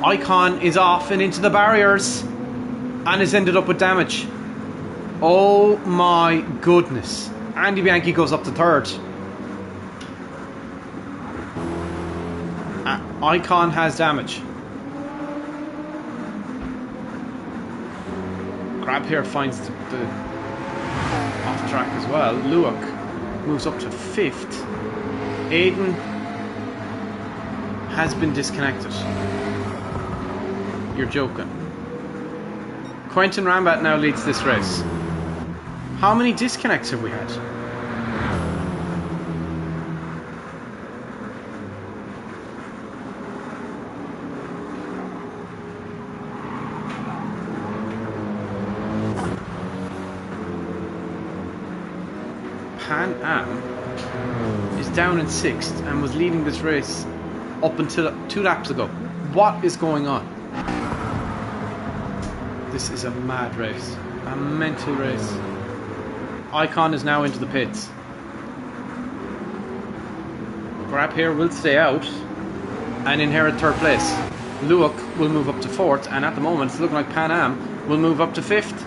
Speaker 1: Icon is off and into the barriers and has ended up with damage. Oh my goodness. Andy Bianchi goes up to 3rd. Icon has damage. Grab here finds the off track as well. Luak moves up to 5th. Aiden has been disconnected. You're joking. Quentin Rambat now leads this race. How many disconnects have we had? Pan Am is down in 6th and was leading this race up until 2 laps ago. What is going on? This is a mad race. A mental race. Icon is now into the pits. Grab here will stay out and inherit 3rd place. Luak will move up to 4th, and at the moment it's looking like Pan Am will move up to 5th.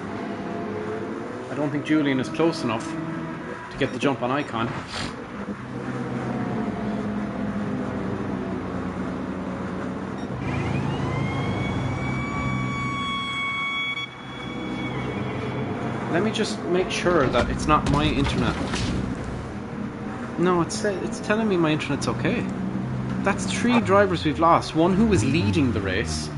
Speaker 1: I don't think Julian is close enough to get the jump on Icon. Let me just make sure that it's not my internet. No, it's telling me my internet's okay. That's 3 drivers we've lost. One who was leading the race.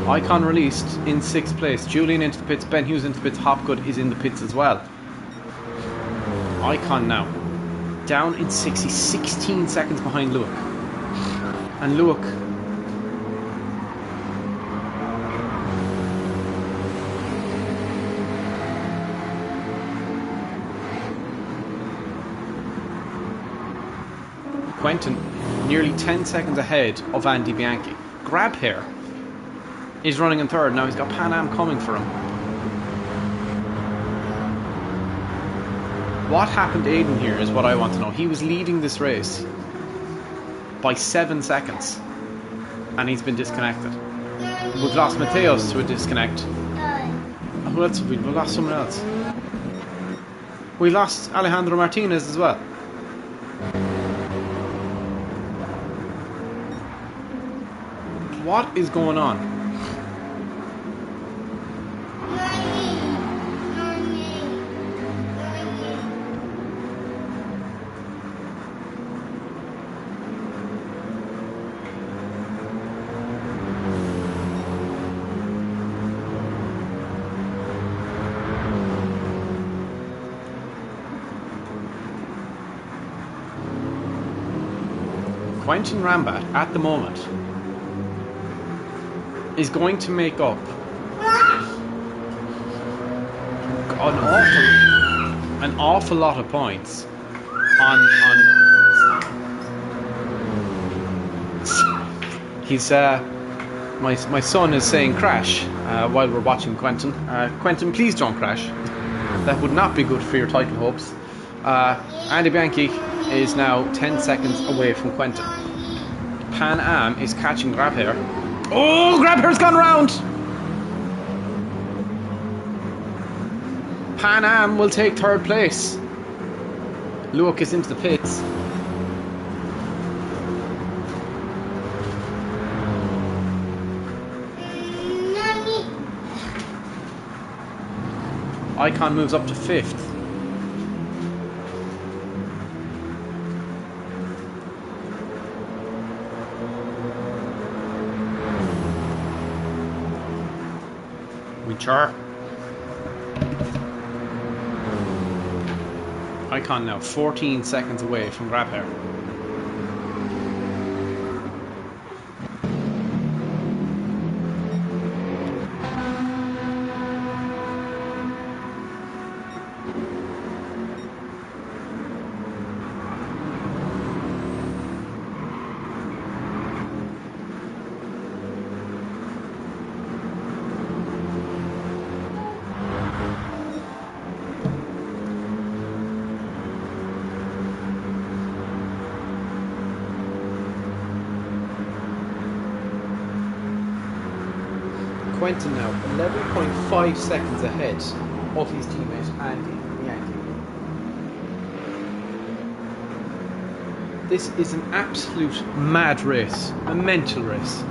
Speaker 1: Icon released in 6th place. Julian into the pits. Ben Hughes into the pits. Hopgood is in the pits as well. Icon now down in 60, 16 seconds behind Luak. And Luak Quentin nearly 10 seconds ahead of Andy Bianchi. Grab here is running in 3rd. Now he's got Pan Am coming for him. What happened to Aiden here is what I want to know. He was leading this race by 7 seconds and he's been disconnected. We've lost Mateos to a disconnect. Who else have we? We've lost someone else. We lost Alejandro Martinez as well. What is going on? Quentin Rambat at the moment is going to make up an awful lot of points on he's my son is saying crash while we're watching Quentin. Quentin, please don't crash. That would not be good for your title hopes. Andy Bianchi is now 10 seconds away from Quentin. Pan Am is catching Grabhair. Oh, Grabhair's gone round! Pan Am will take third place. Luke is into the pits. Icon moves up to 5th. Winchar. Icon now 14 seconds away from Grabhair. Quentin now 11.5 seconds ahead of his teammate Andy Bianchi. This is an absolute mad race, a mental race.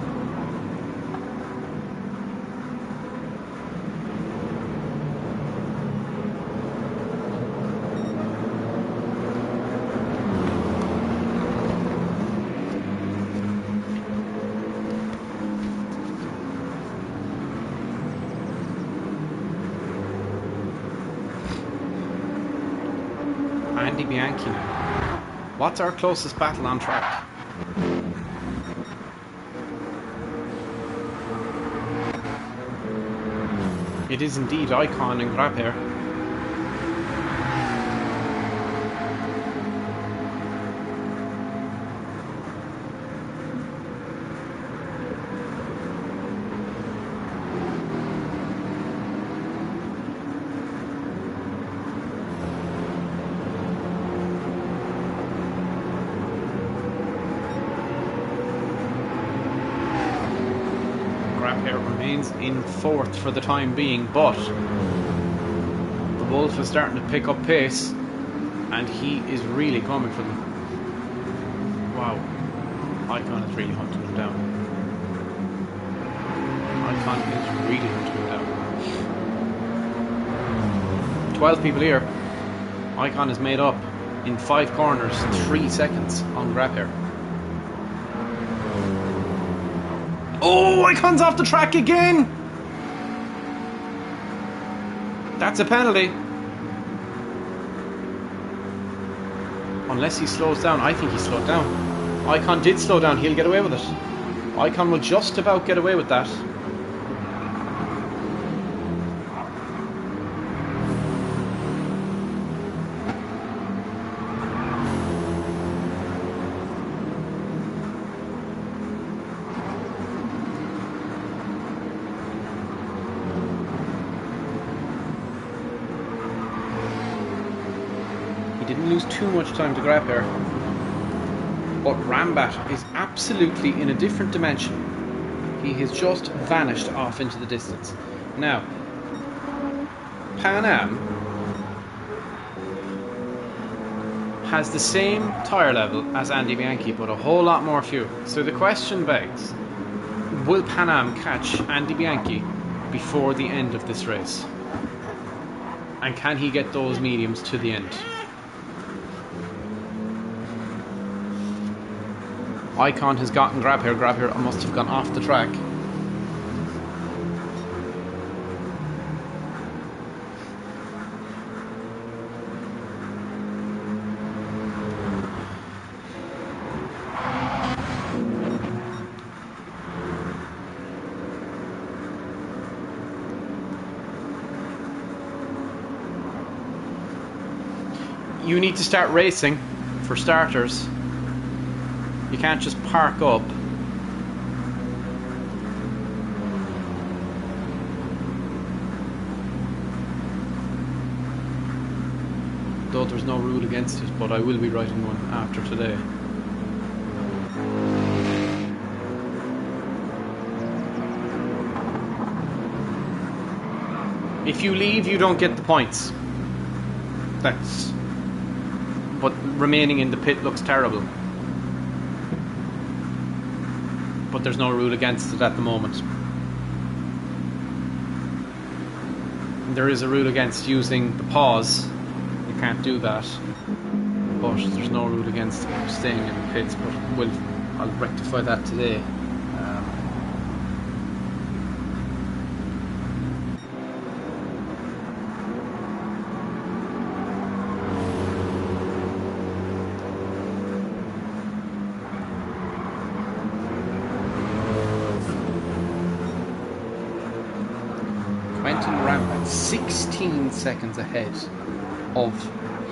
Speaker 1: Andy Bianchi now. What's our closest battle on track? It is indeed Icon and Grabhair. Grabhair remains in 4th for the time being, but the Wolf is starting to pick up pace and he is really coming for them. Wow, Icon is really hunting him down. Icon is really hunting him down. 12 people here. Icon is made up in 5 corners, 3 seconds on Grabhair. Oh, Icon's off the track again! That's a penalty. Unless he slows down. I think he slowed down. Icon did slow down. He'll get away with it. Icon will just about get away with that. Didn't lose too much time to Grabhair, but Rambat is absolutely in a different dimension. He has just vanished off into the distance. Now, Pan Am has the same tyre level as Andy Bianchi, but a whole lot more fuel. So the question begs, will Pan Am catch Andy Bianchi before the end of this race? And can he get those mediums to the end? Icon has gotten Grabhair. Grabhair must have gone off the track. you need to start racing for starters. You can't just park up. Though there's no rule against it, but I will be writing one after today. If you leave, you don't get the points. That's... But remaining in the pit looks terrible. But there's no rule against it at the moment. There is a rule against using the pause. You can't do that. But there's no rule against staying in the pits. But I'll rectify that today. 16 seconds ahead of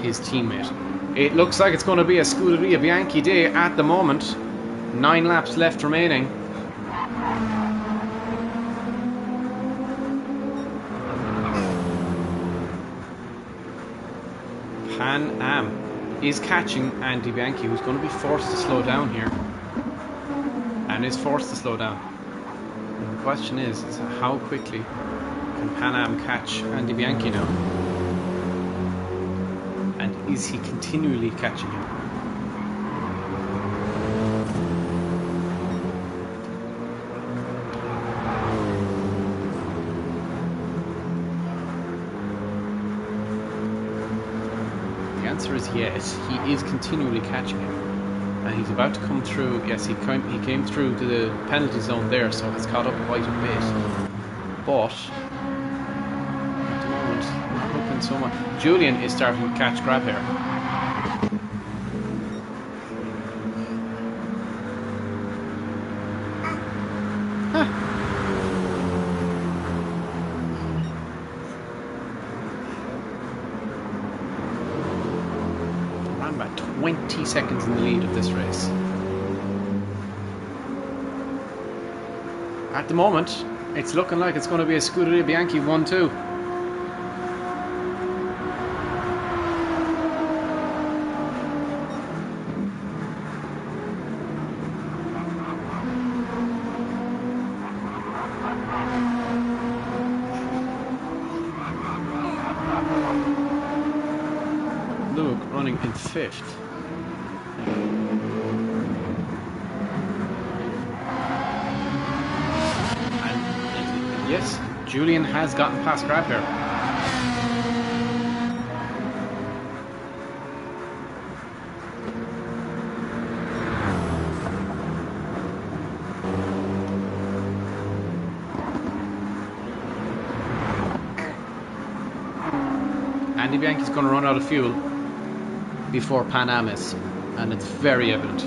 Speaker 1: his teammate. It looks like it's going to be a Scuderia Bianchi day at the moment. 9 laps left remaining. Pan Am is catching Andy Bianchi, who's going to be forced to slow down here. And is forced to slow down. And the question is how quickly can Pan Am catch Andy Bianchi now? And is he continually catching him? The answer is yes, he is continually catching him. And he's about to come through. Yes, he came through to the penalty zone there, so he's caught up quite a bit. But at the moment, not looking so much. Julian is starting to catch grab here. Around about 20 seconds in the lead of this race. At the moment, it's looking like it's going to be a Scuderia Bianchi 1-2. Luke running in 5th. Yes, Julian has gotten past grab here. Andy Bianchi's going to run out of fuel before Pan Am is, and it's very evident.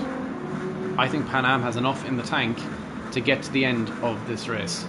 Speaker 1: I think Pan Am has enough in the tank to get to the end of this race.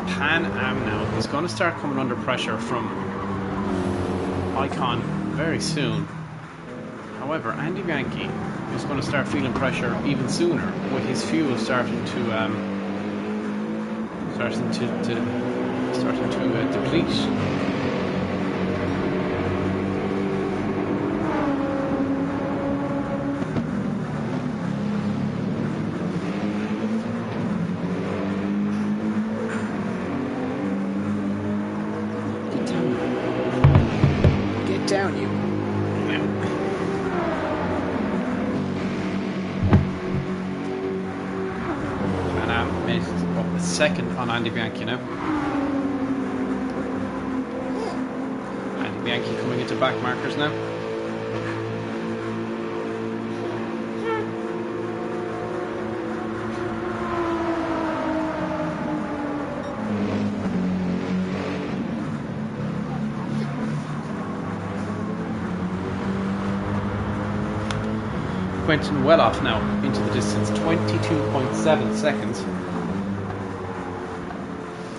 Speaker 1: Pan Am now is going to start coming under pressure from Icon very soon. However, Andy Bianchi is going to start feeling pressure even sooner with his fuel starting to deplete. Down you. Pan Am made up a second on Andy Bianchi now. Andy Bianchi coming into back markers now. Quentin well off now into the distance, 22.7 seconds.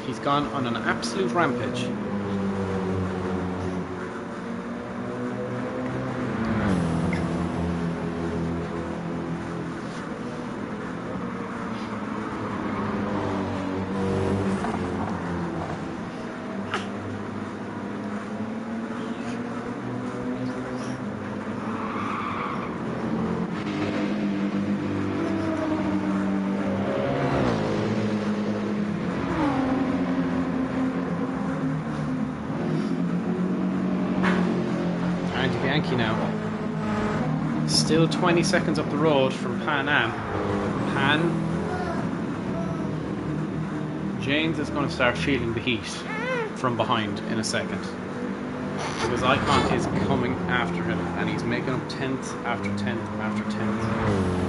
Speaker 1: He's gone on an absolute rampage. Bianchi now. Still 20 seconds up the road from Pan Am. James is going to start feeling the heat from behind in a second. Because Icon is coming after him and he's making up 10th after 10th after 10th.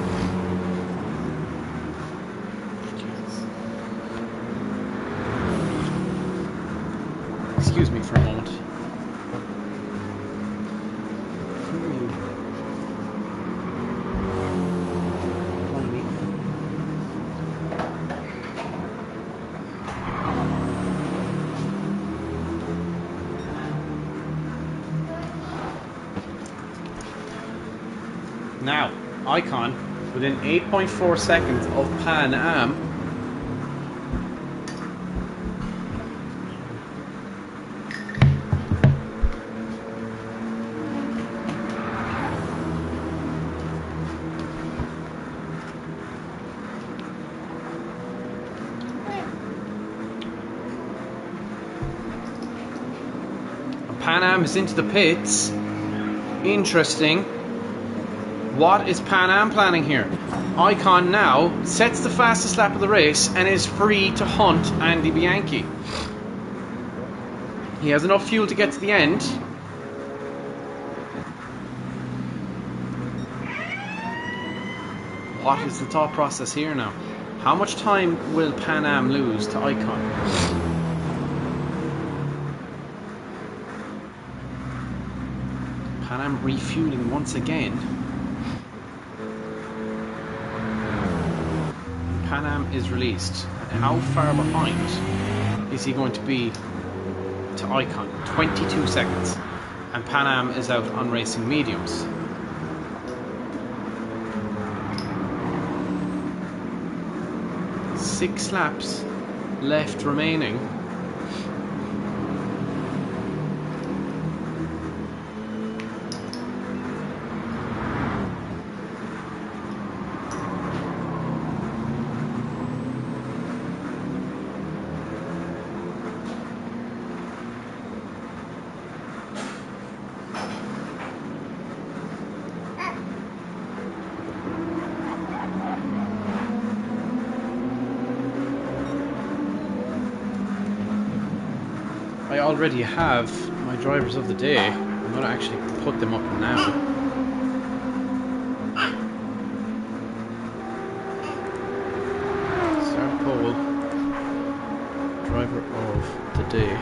Speaker 1: Excuse me for a moment. Now, Icon within 8.4 seconds of Pan Am. Pan Am is into the pits. Interesting. What is Pan Am planning here? Icon now sets the fastest lap of the race and is free to hunt Andy Bianchi. He has enough fuel to get to the end. What is the thought process here now? How much time will Pan Am lose to Icon? Pan Am refueling once again. Pan Am is released. How far behind is he going to be to Icon? 22 seconds. And Pan Am is out on racing mediums. Six laps left remaining. I already have my drivers of the day. I'm going to actually put them up now. Start poll. Driver of the day.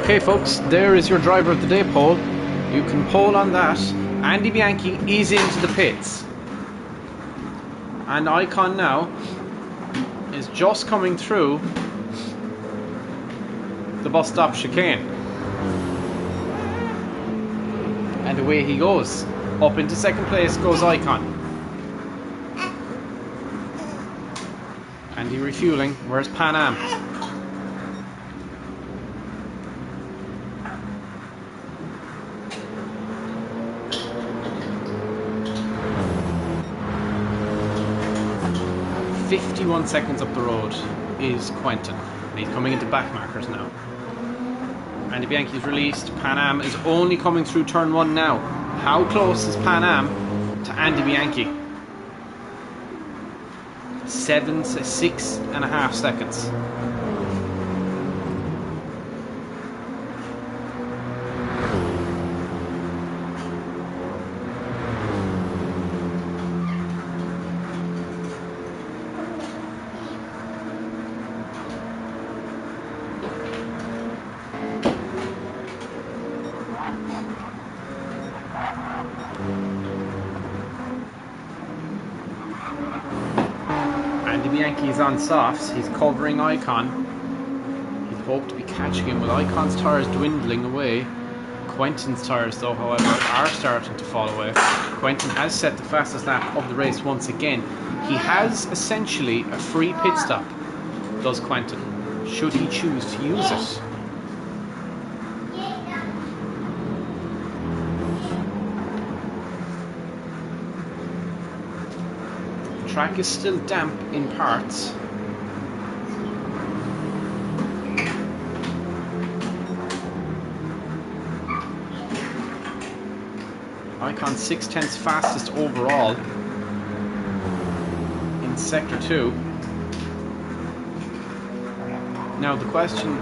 Speaker 1: Okay folks, there is your driver of the day poll. You can poll on that. Andy Bianchi is into the pits. And Icon now is just coming through the bus stop chicane. And away he goes. Up into second place goes Icon. Andy refueling. Where's Pan Am? 51 seconds up the road is Quentin. And he's coming into back markers now. Andy Bianchi's released. Pan Am is only coming through turn 1 now. How close is Pan Am to Andy Bianchi? 6.5 seconds. Bianchi's on softs, he's covering Icon. He'd hoped to be catching him with Icon's tyres dwindling away. Quentin's tyres though, however, are starting to fall away. Quentin has set the fastest lap of the race once again. He has essentially a free pit stop, does Quentin, should he choose to use it. The track is still damp in parts. Icon 6/10 fastest overall in Sector 2. Now the question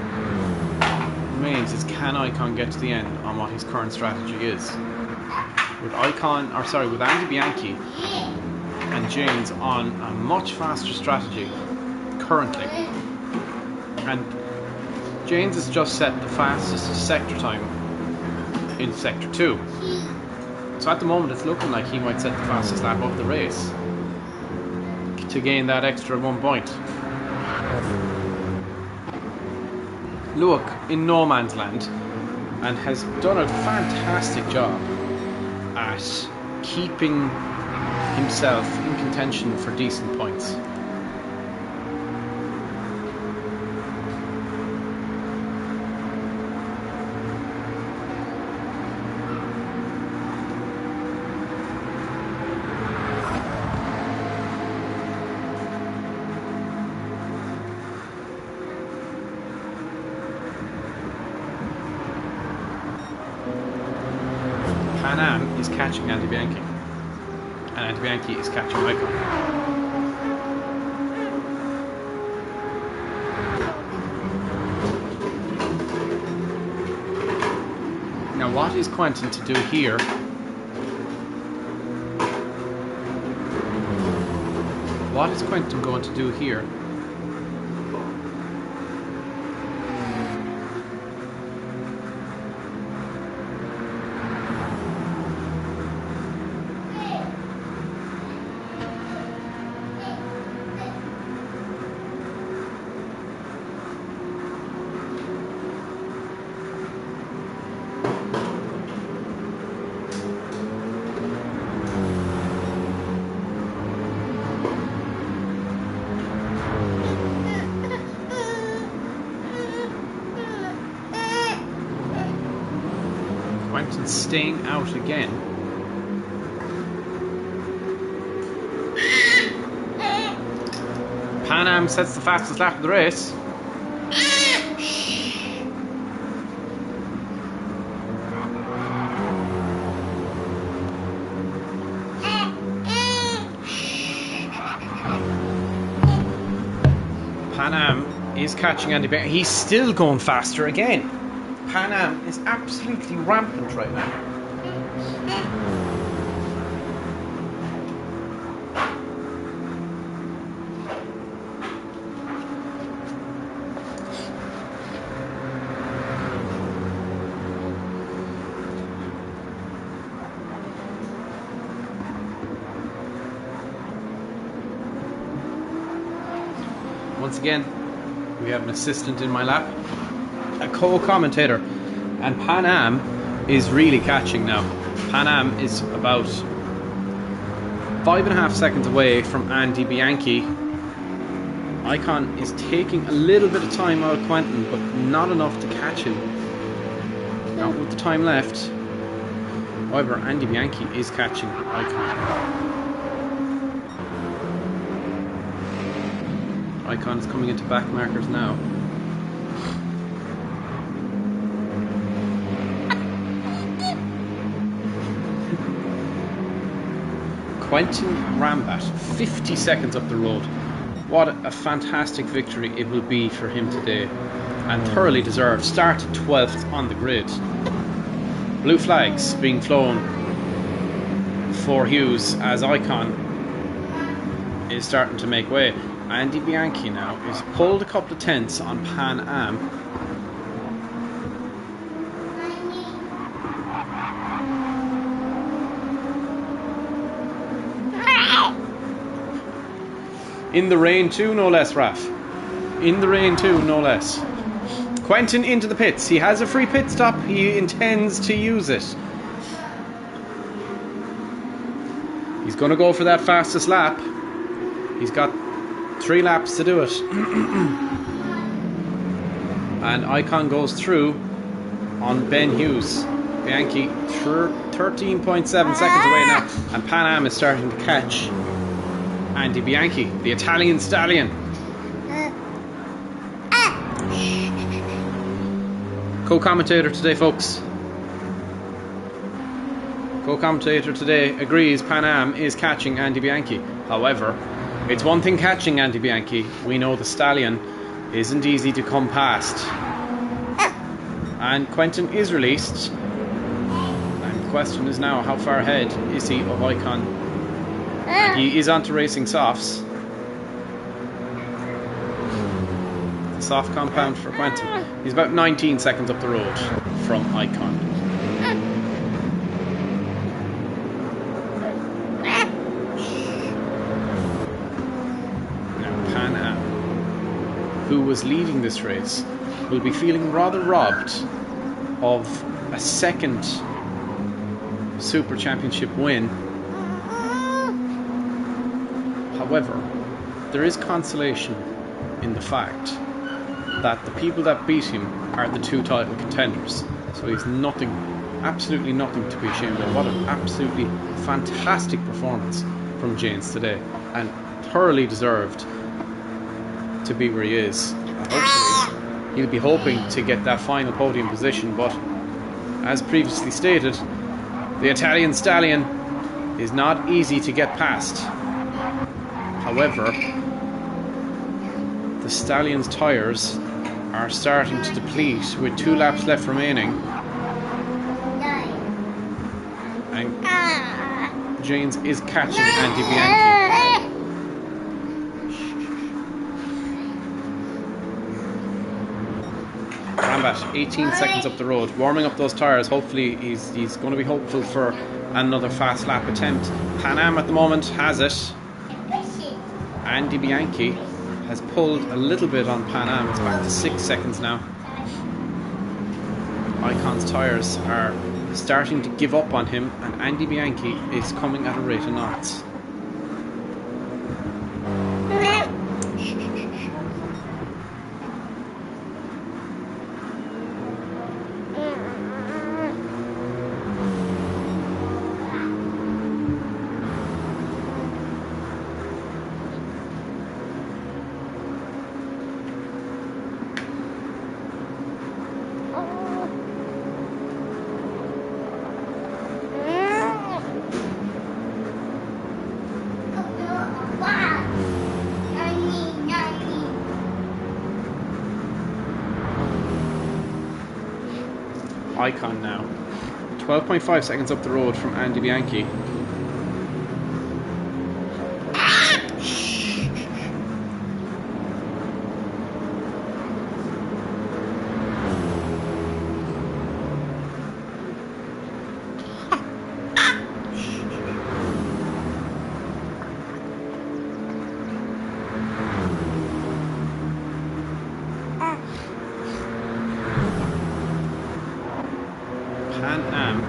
Speaker 1: remains is, can Icon get to the end on what his current strategy is? With Andy Bianchi and James on a much faster strategy currently. And James has just set the fastest sector time in Sector 2. So at the moment it's looking like he might set the fastest lap of the race to gain that extra 1 point. Luke in no man's land and has done a fantastic job at keeping himself in contention for decent points. Pan Am is catching Andy Bianchi, and Andy Bianchi is catching Icon. Now what is Quentin to do here? What is Quentin going to do here? Quentin's staying out again. Pan Am sets the fastest lap of the race. Pan Am is catching Andy Bianchi. He's still going faster again. Pan Am is absolutely rampant right now. Once again, we have an assistant in my lap, a co-commentator, and Pan Am is really catching now. Pan Am is about 5.5 seconds away from Andy Bianchi. Icon is taking a little bit of time out of Quentin, but not enough to catch him. Not with the time left. However, Andy Bianchi is catching Icon. Icon is coming into back markers now. Quentin Rambat, 50 seconds up the road. What a fantastic victory it will be for him today, and thoroughly deserved. Started 12th on the grid. Blue flags being flown for Hughes as Icon is starting to make way. Andy Bianchi now is pulled a couple of tenths on Pan Am. In the rain too, no less, Raf. In the rain too, no less. Quentin into the pits. He has a free pit stop. He intends to use it. He's going to go for that fastest lap. He's got 3 laps to do it. And Icon goes through on Ben Hughes. Bianchi 13.7 seconds away now. And Pan Am is starting to catch Andy Bianchi, the Italian stallion. Co-commentator today, folks. Co-commentator today agrees Pan Am is catching Andy Bianchi. However, it's one thing catching Andy Bianchi. We know the stallion isn't easy to come past. And Quentin is released. And the question is now, how far ahead is he of Icon? And he is onto racing softs. The soft compound for Quentin. He's about 19 seconds up the road from Icon. Now Pan Am, who was leading this race, will be feeling rather robbed of a second Super Championship win. However, there is consolation in the fact that the people that beat him are the 2 title contenders. So he's nothing, absolutely nothing to be ashamed of. What an absolutely fantastic performance from James today, and thoroughly deserved to be where he is. Hopefully, he'll be hoping to get that final podium position, but as previously stated, the Italian stallion is not easy to get past. However, the stallion's tyres are starting to deplete with 2 laps left remaining. And James is catching Andy Bianchi. Rambat, 18 seconds up the road, warming up those tyres. Hopefully he's going to be hopeful for another fast lap attempt. Pan Am at the moment has it. Andy Bianchi has pulled a little bit on Pan Am. It's back to 6 seconds now. Icon's tyres are starting to give up on him, and Andy Bianchi is coming at a rate of knots. Icon now 12.5 seconds up the road from Andy Bianchi. Pan Am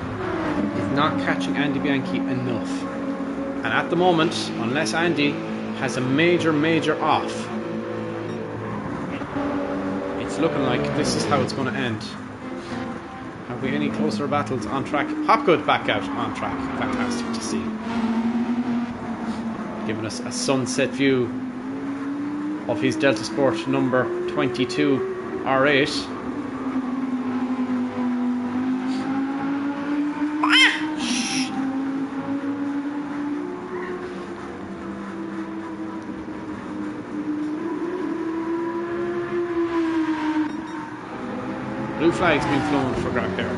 Speaker 1: is not catching Andy Bianchi enough, and at the moment, unless Andy has a major off, it's looking like this is how it's going to end. Have we any closer battles on track? Hopgood back out on track. Fantastic to see, giving us a sunset view of his Delta Sport number 22 R8. Blue flag's been flown for grab here.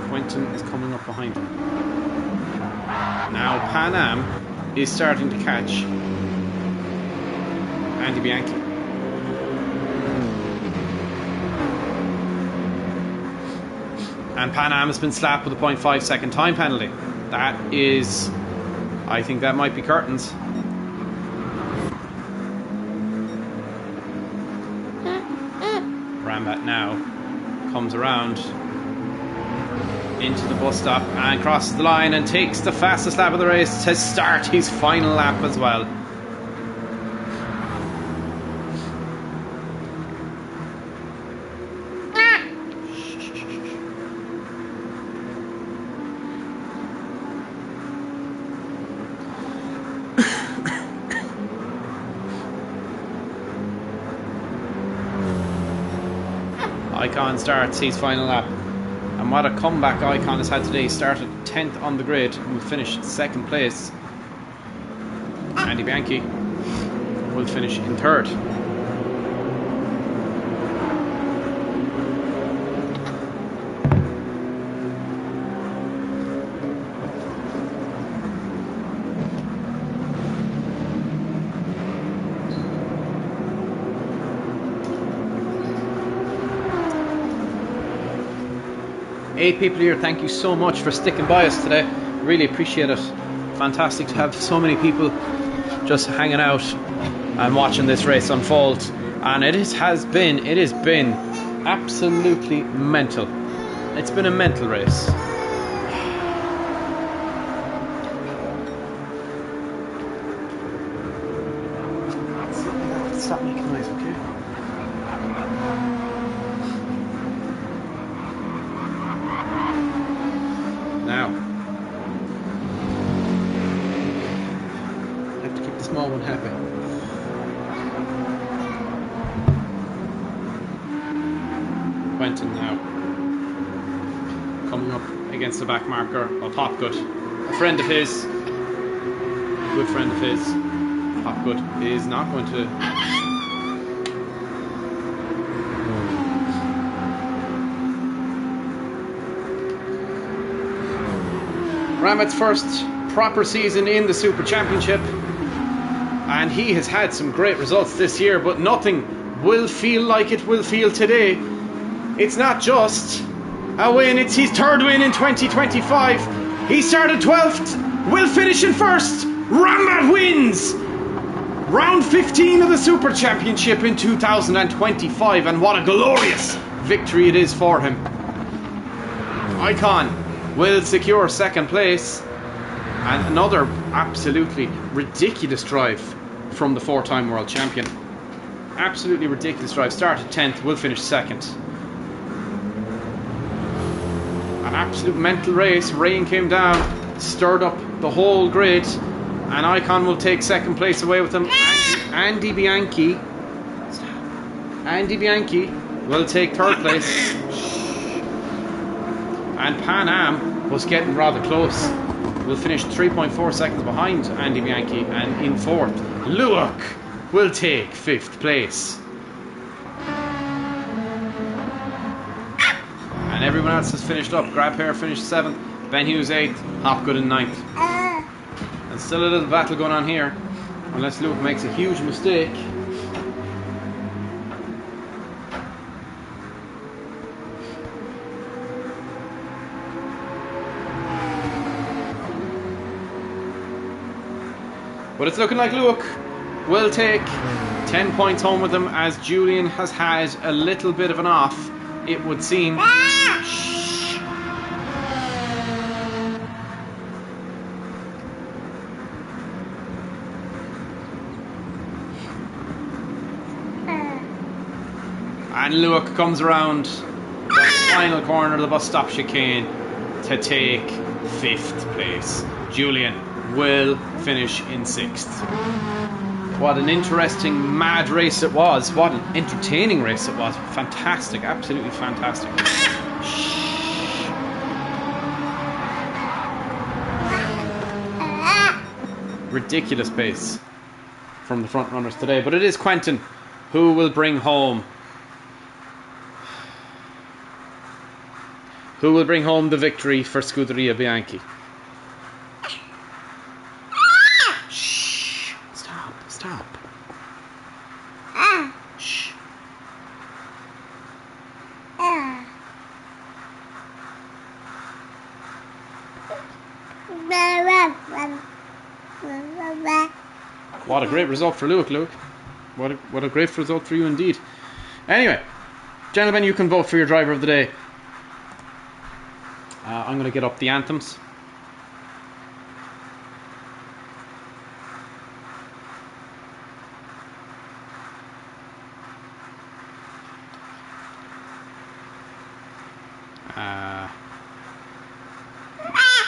Speaker 1: Quentin is coming up behind him. Now Pan Am is starting to catch Andy Bianchi. And Pan Am has been slapped with a 0.5 second time penalty. That is, I think that might be curtains. Rambat now comes around into the bus stop and crosses the line and takes the fastest lap of the race to start his final lap as well. Icon starts his final lap, and what a comeback Icon has had today. He started 10th on the grid and will finish 2nd place. Andy Bianchi will finish in 3rd. Eight people here, thank you so much for sticking by us today. Really appreciate it. Fantastic to have so many people just hanging out and watching this race unfold. And it has been absolutely mental. It's been a mental race. Stop making noise, okay? Now, I have to keep the small one happy. Quentin now coming up against the back marker of Hopgood, a friend of his, a good friend of his. Hopgood is not going to. Rambat's first proper season in the Super Championship, and he has had some great results this year, but nothing will feel like it will feel today. It's not just a win, it's his 3rd win in 2025. He started 12th, will finish in 1st. Rambat wins round 15 of the Super Championship in 2025, and what a glorious victory it is for him. Icon will secure 2nd place, and another absolutely ridiculous drive from the 4-time world champion. Absolutely ridiculous drive. Started 10th, will finish 2nd. An absolute mental race. Rain came down, stirred up the whole grid, and Icon will take 2nd place away with him. Andy Bianchi will take 3rd place. And Pan Am was getting rather close. Will finish 3.4 seconds behind Andy Bianchi, and in 4th, Luak will take 5th place. And everyone else has finished up. Grabhair finished 7th, Ben Hughes 8th, Hopgood in 9th. And still a little battle going on here, unless Luak makes a huge mistake. But it's looking like Luak will take 10 points home with him, as Julian has had a little bit of an off, it would seem. And Luak comes around the final corner of the bus stop chicane to take 5th place. Julian will finish in 6th. What an interesting, mad race it was. What an entertaining race it was. Fantastic, absolutely fantastic. Ridiculous pace from the front runners today. But it is Quentin who will bring home the victory for Scuderia Bianchi. Shh. Stop. Shh. What a great result for Luke. What a great result for you indeed. Anyway, gentlemen, you can vote for your driver of the day. I'm going to get up the anthems.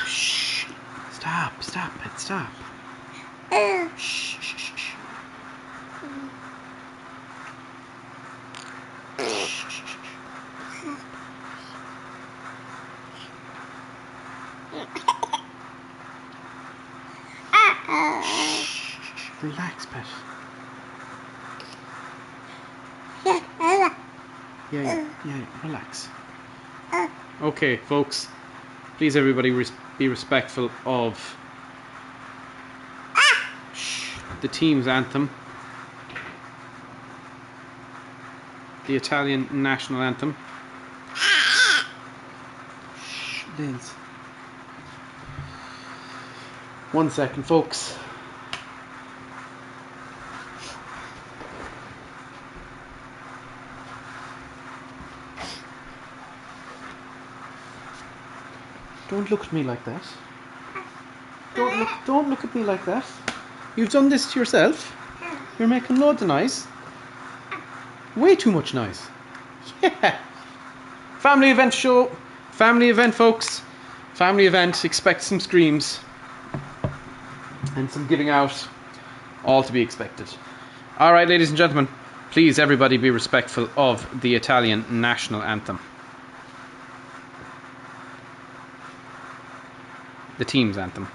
Speaker 1: Shh. Stop. Shh. Relax, pet. Yeah, relax. Okay, folks. Please, everybody, be respectful of the team's anthem. The Italian national anthem. Liz. 1 second, folks. Don't look at me like that. Don't look at me like that. You've done this to yourself. You're making loads of noise. Way too much noise. Yeah. Family event show. Family event, folks. Family event. Expect some screams. And some giving out. All to be expected. Alright, ladies and gentlemen. Please, everybody, be respectful of the Italian national anthem. The team's anthem.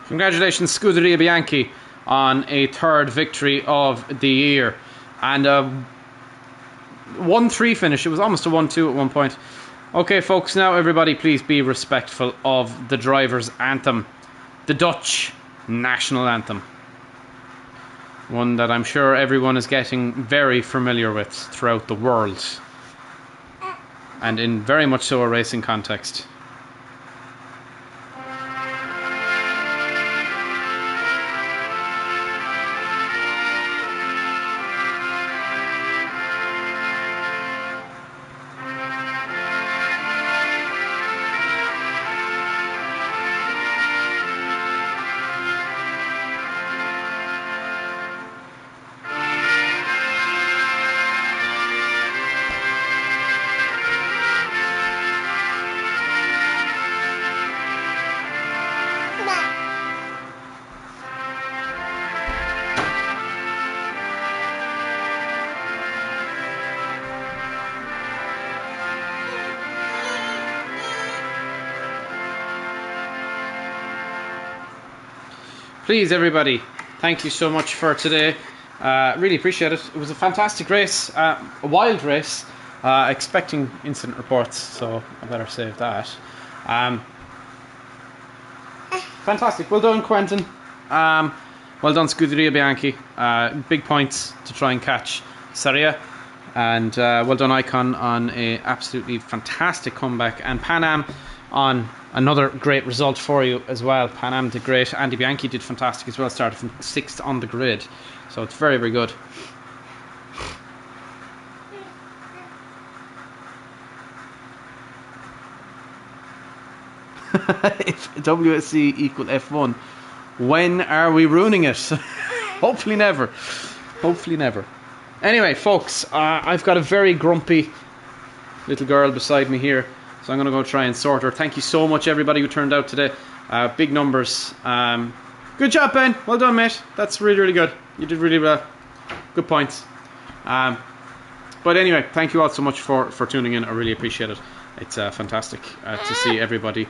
Speaker 1: Congratulations, Scuderia Bianchi, on a third victory of the year. And a 1-3 finish. It was almost a 1-2 at one point. Okay, folks, now everybody please be respectful of the driver's anthem. The Dutch national anthem. One that I'm sure everyone is getting very familiar with throughout the world. And in very much so a racing context. please, everybody, thank you so much for today. Really appreciate it. It was a fantastic race, a wild race. Expecting incident reports, so I better save that. Fantastic. Well done, Quentin. Well done, Scuderia Bianchi. Big points to try and catch Saria. And well done, Icon, on a absolutely fantastic comeback. And Pan Am on another great result for you as well. Pan Am did great. Andy Bianchi did fantastic as well. Started from 6th on the grid. So it's very, very good. If WSC equal F1, when are we ruining it? Hopefully never. Hopefully never. Anyway, folks, I've got a very grumpy little girl beside me here, so I'm going to go try and sort her. Thank you so much, everybody who turned out today. Big numbers. Good job, Ben. Well done, mate. That's really, really good. You did really well. Good points. But anyway, thank you all so much for tuning in. I really appreciate it. It's fantastic to see everybody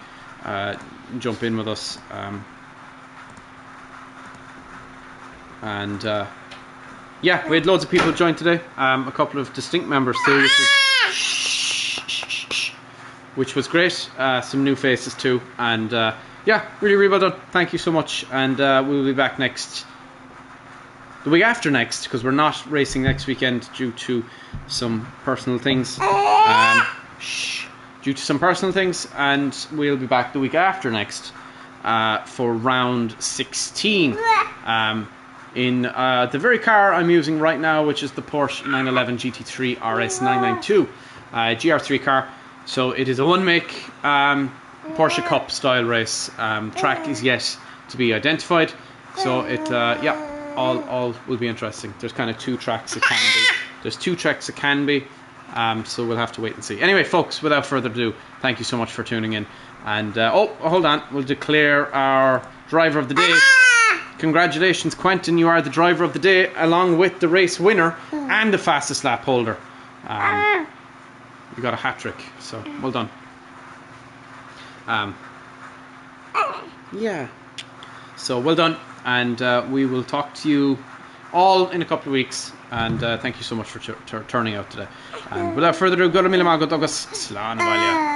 Speaker 1: jump in with us. Yeah, we had loads of people join today. A couple of distinct members too, which was great. Some new faces too, and yeah, really, really well done. Thank you so much, and we'll be back the week after next, because we're not racing next weekend due to some personal things. Due to some personal things, and we'll be back the week after next for round 16. In the very car I'm using right now, which is the Porsche 911 GT3 RS 992 GR3 car. So it is a one-make Porsche Cup style race. Track is yet to be identified, so it yeah, all will be interesting. There's kind of two tracks it can be. There's two tracks it can be. So we'll have to wait and see. Anyway, folks, without further ado, thank you so much for tuning in. And oh, hold on, we'll declare our driver of the day. Congratulations, Quentin, you are the driver of the day, along with the race winner and the fastest lap holder. You got a hat-trick, so well done. Yeah, so well done, and we will talk to you all in a couple of weeks. And thank you so much for turning out today. And without further ado, go to Milamar, go Douglas, Slán Valia.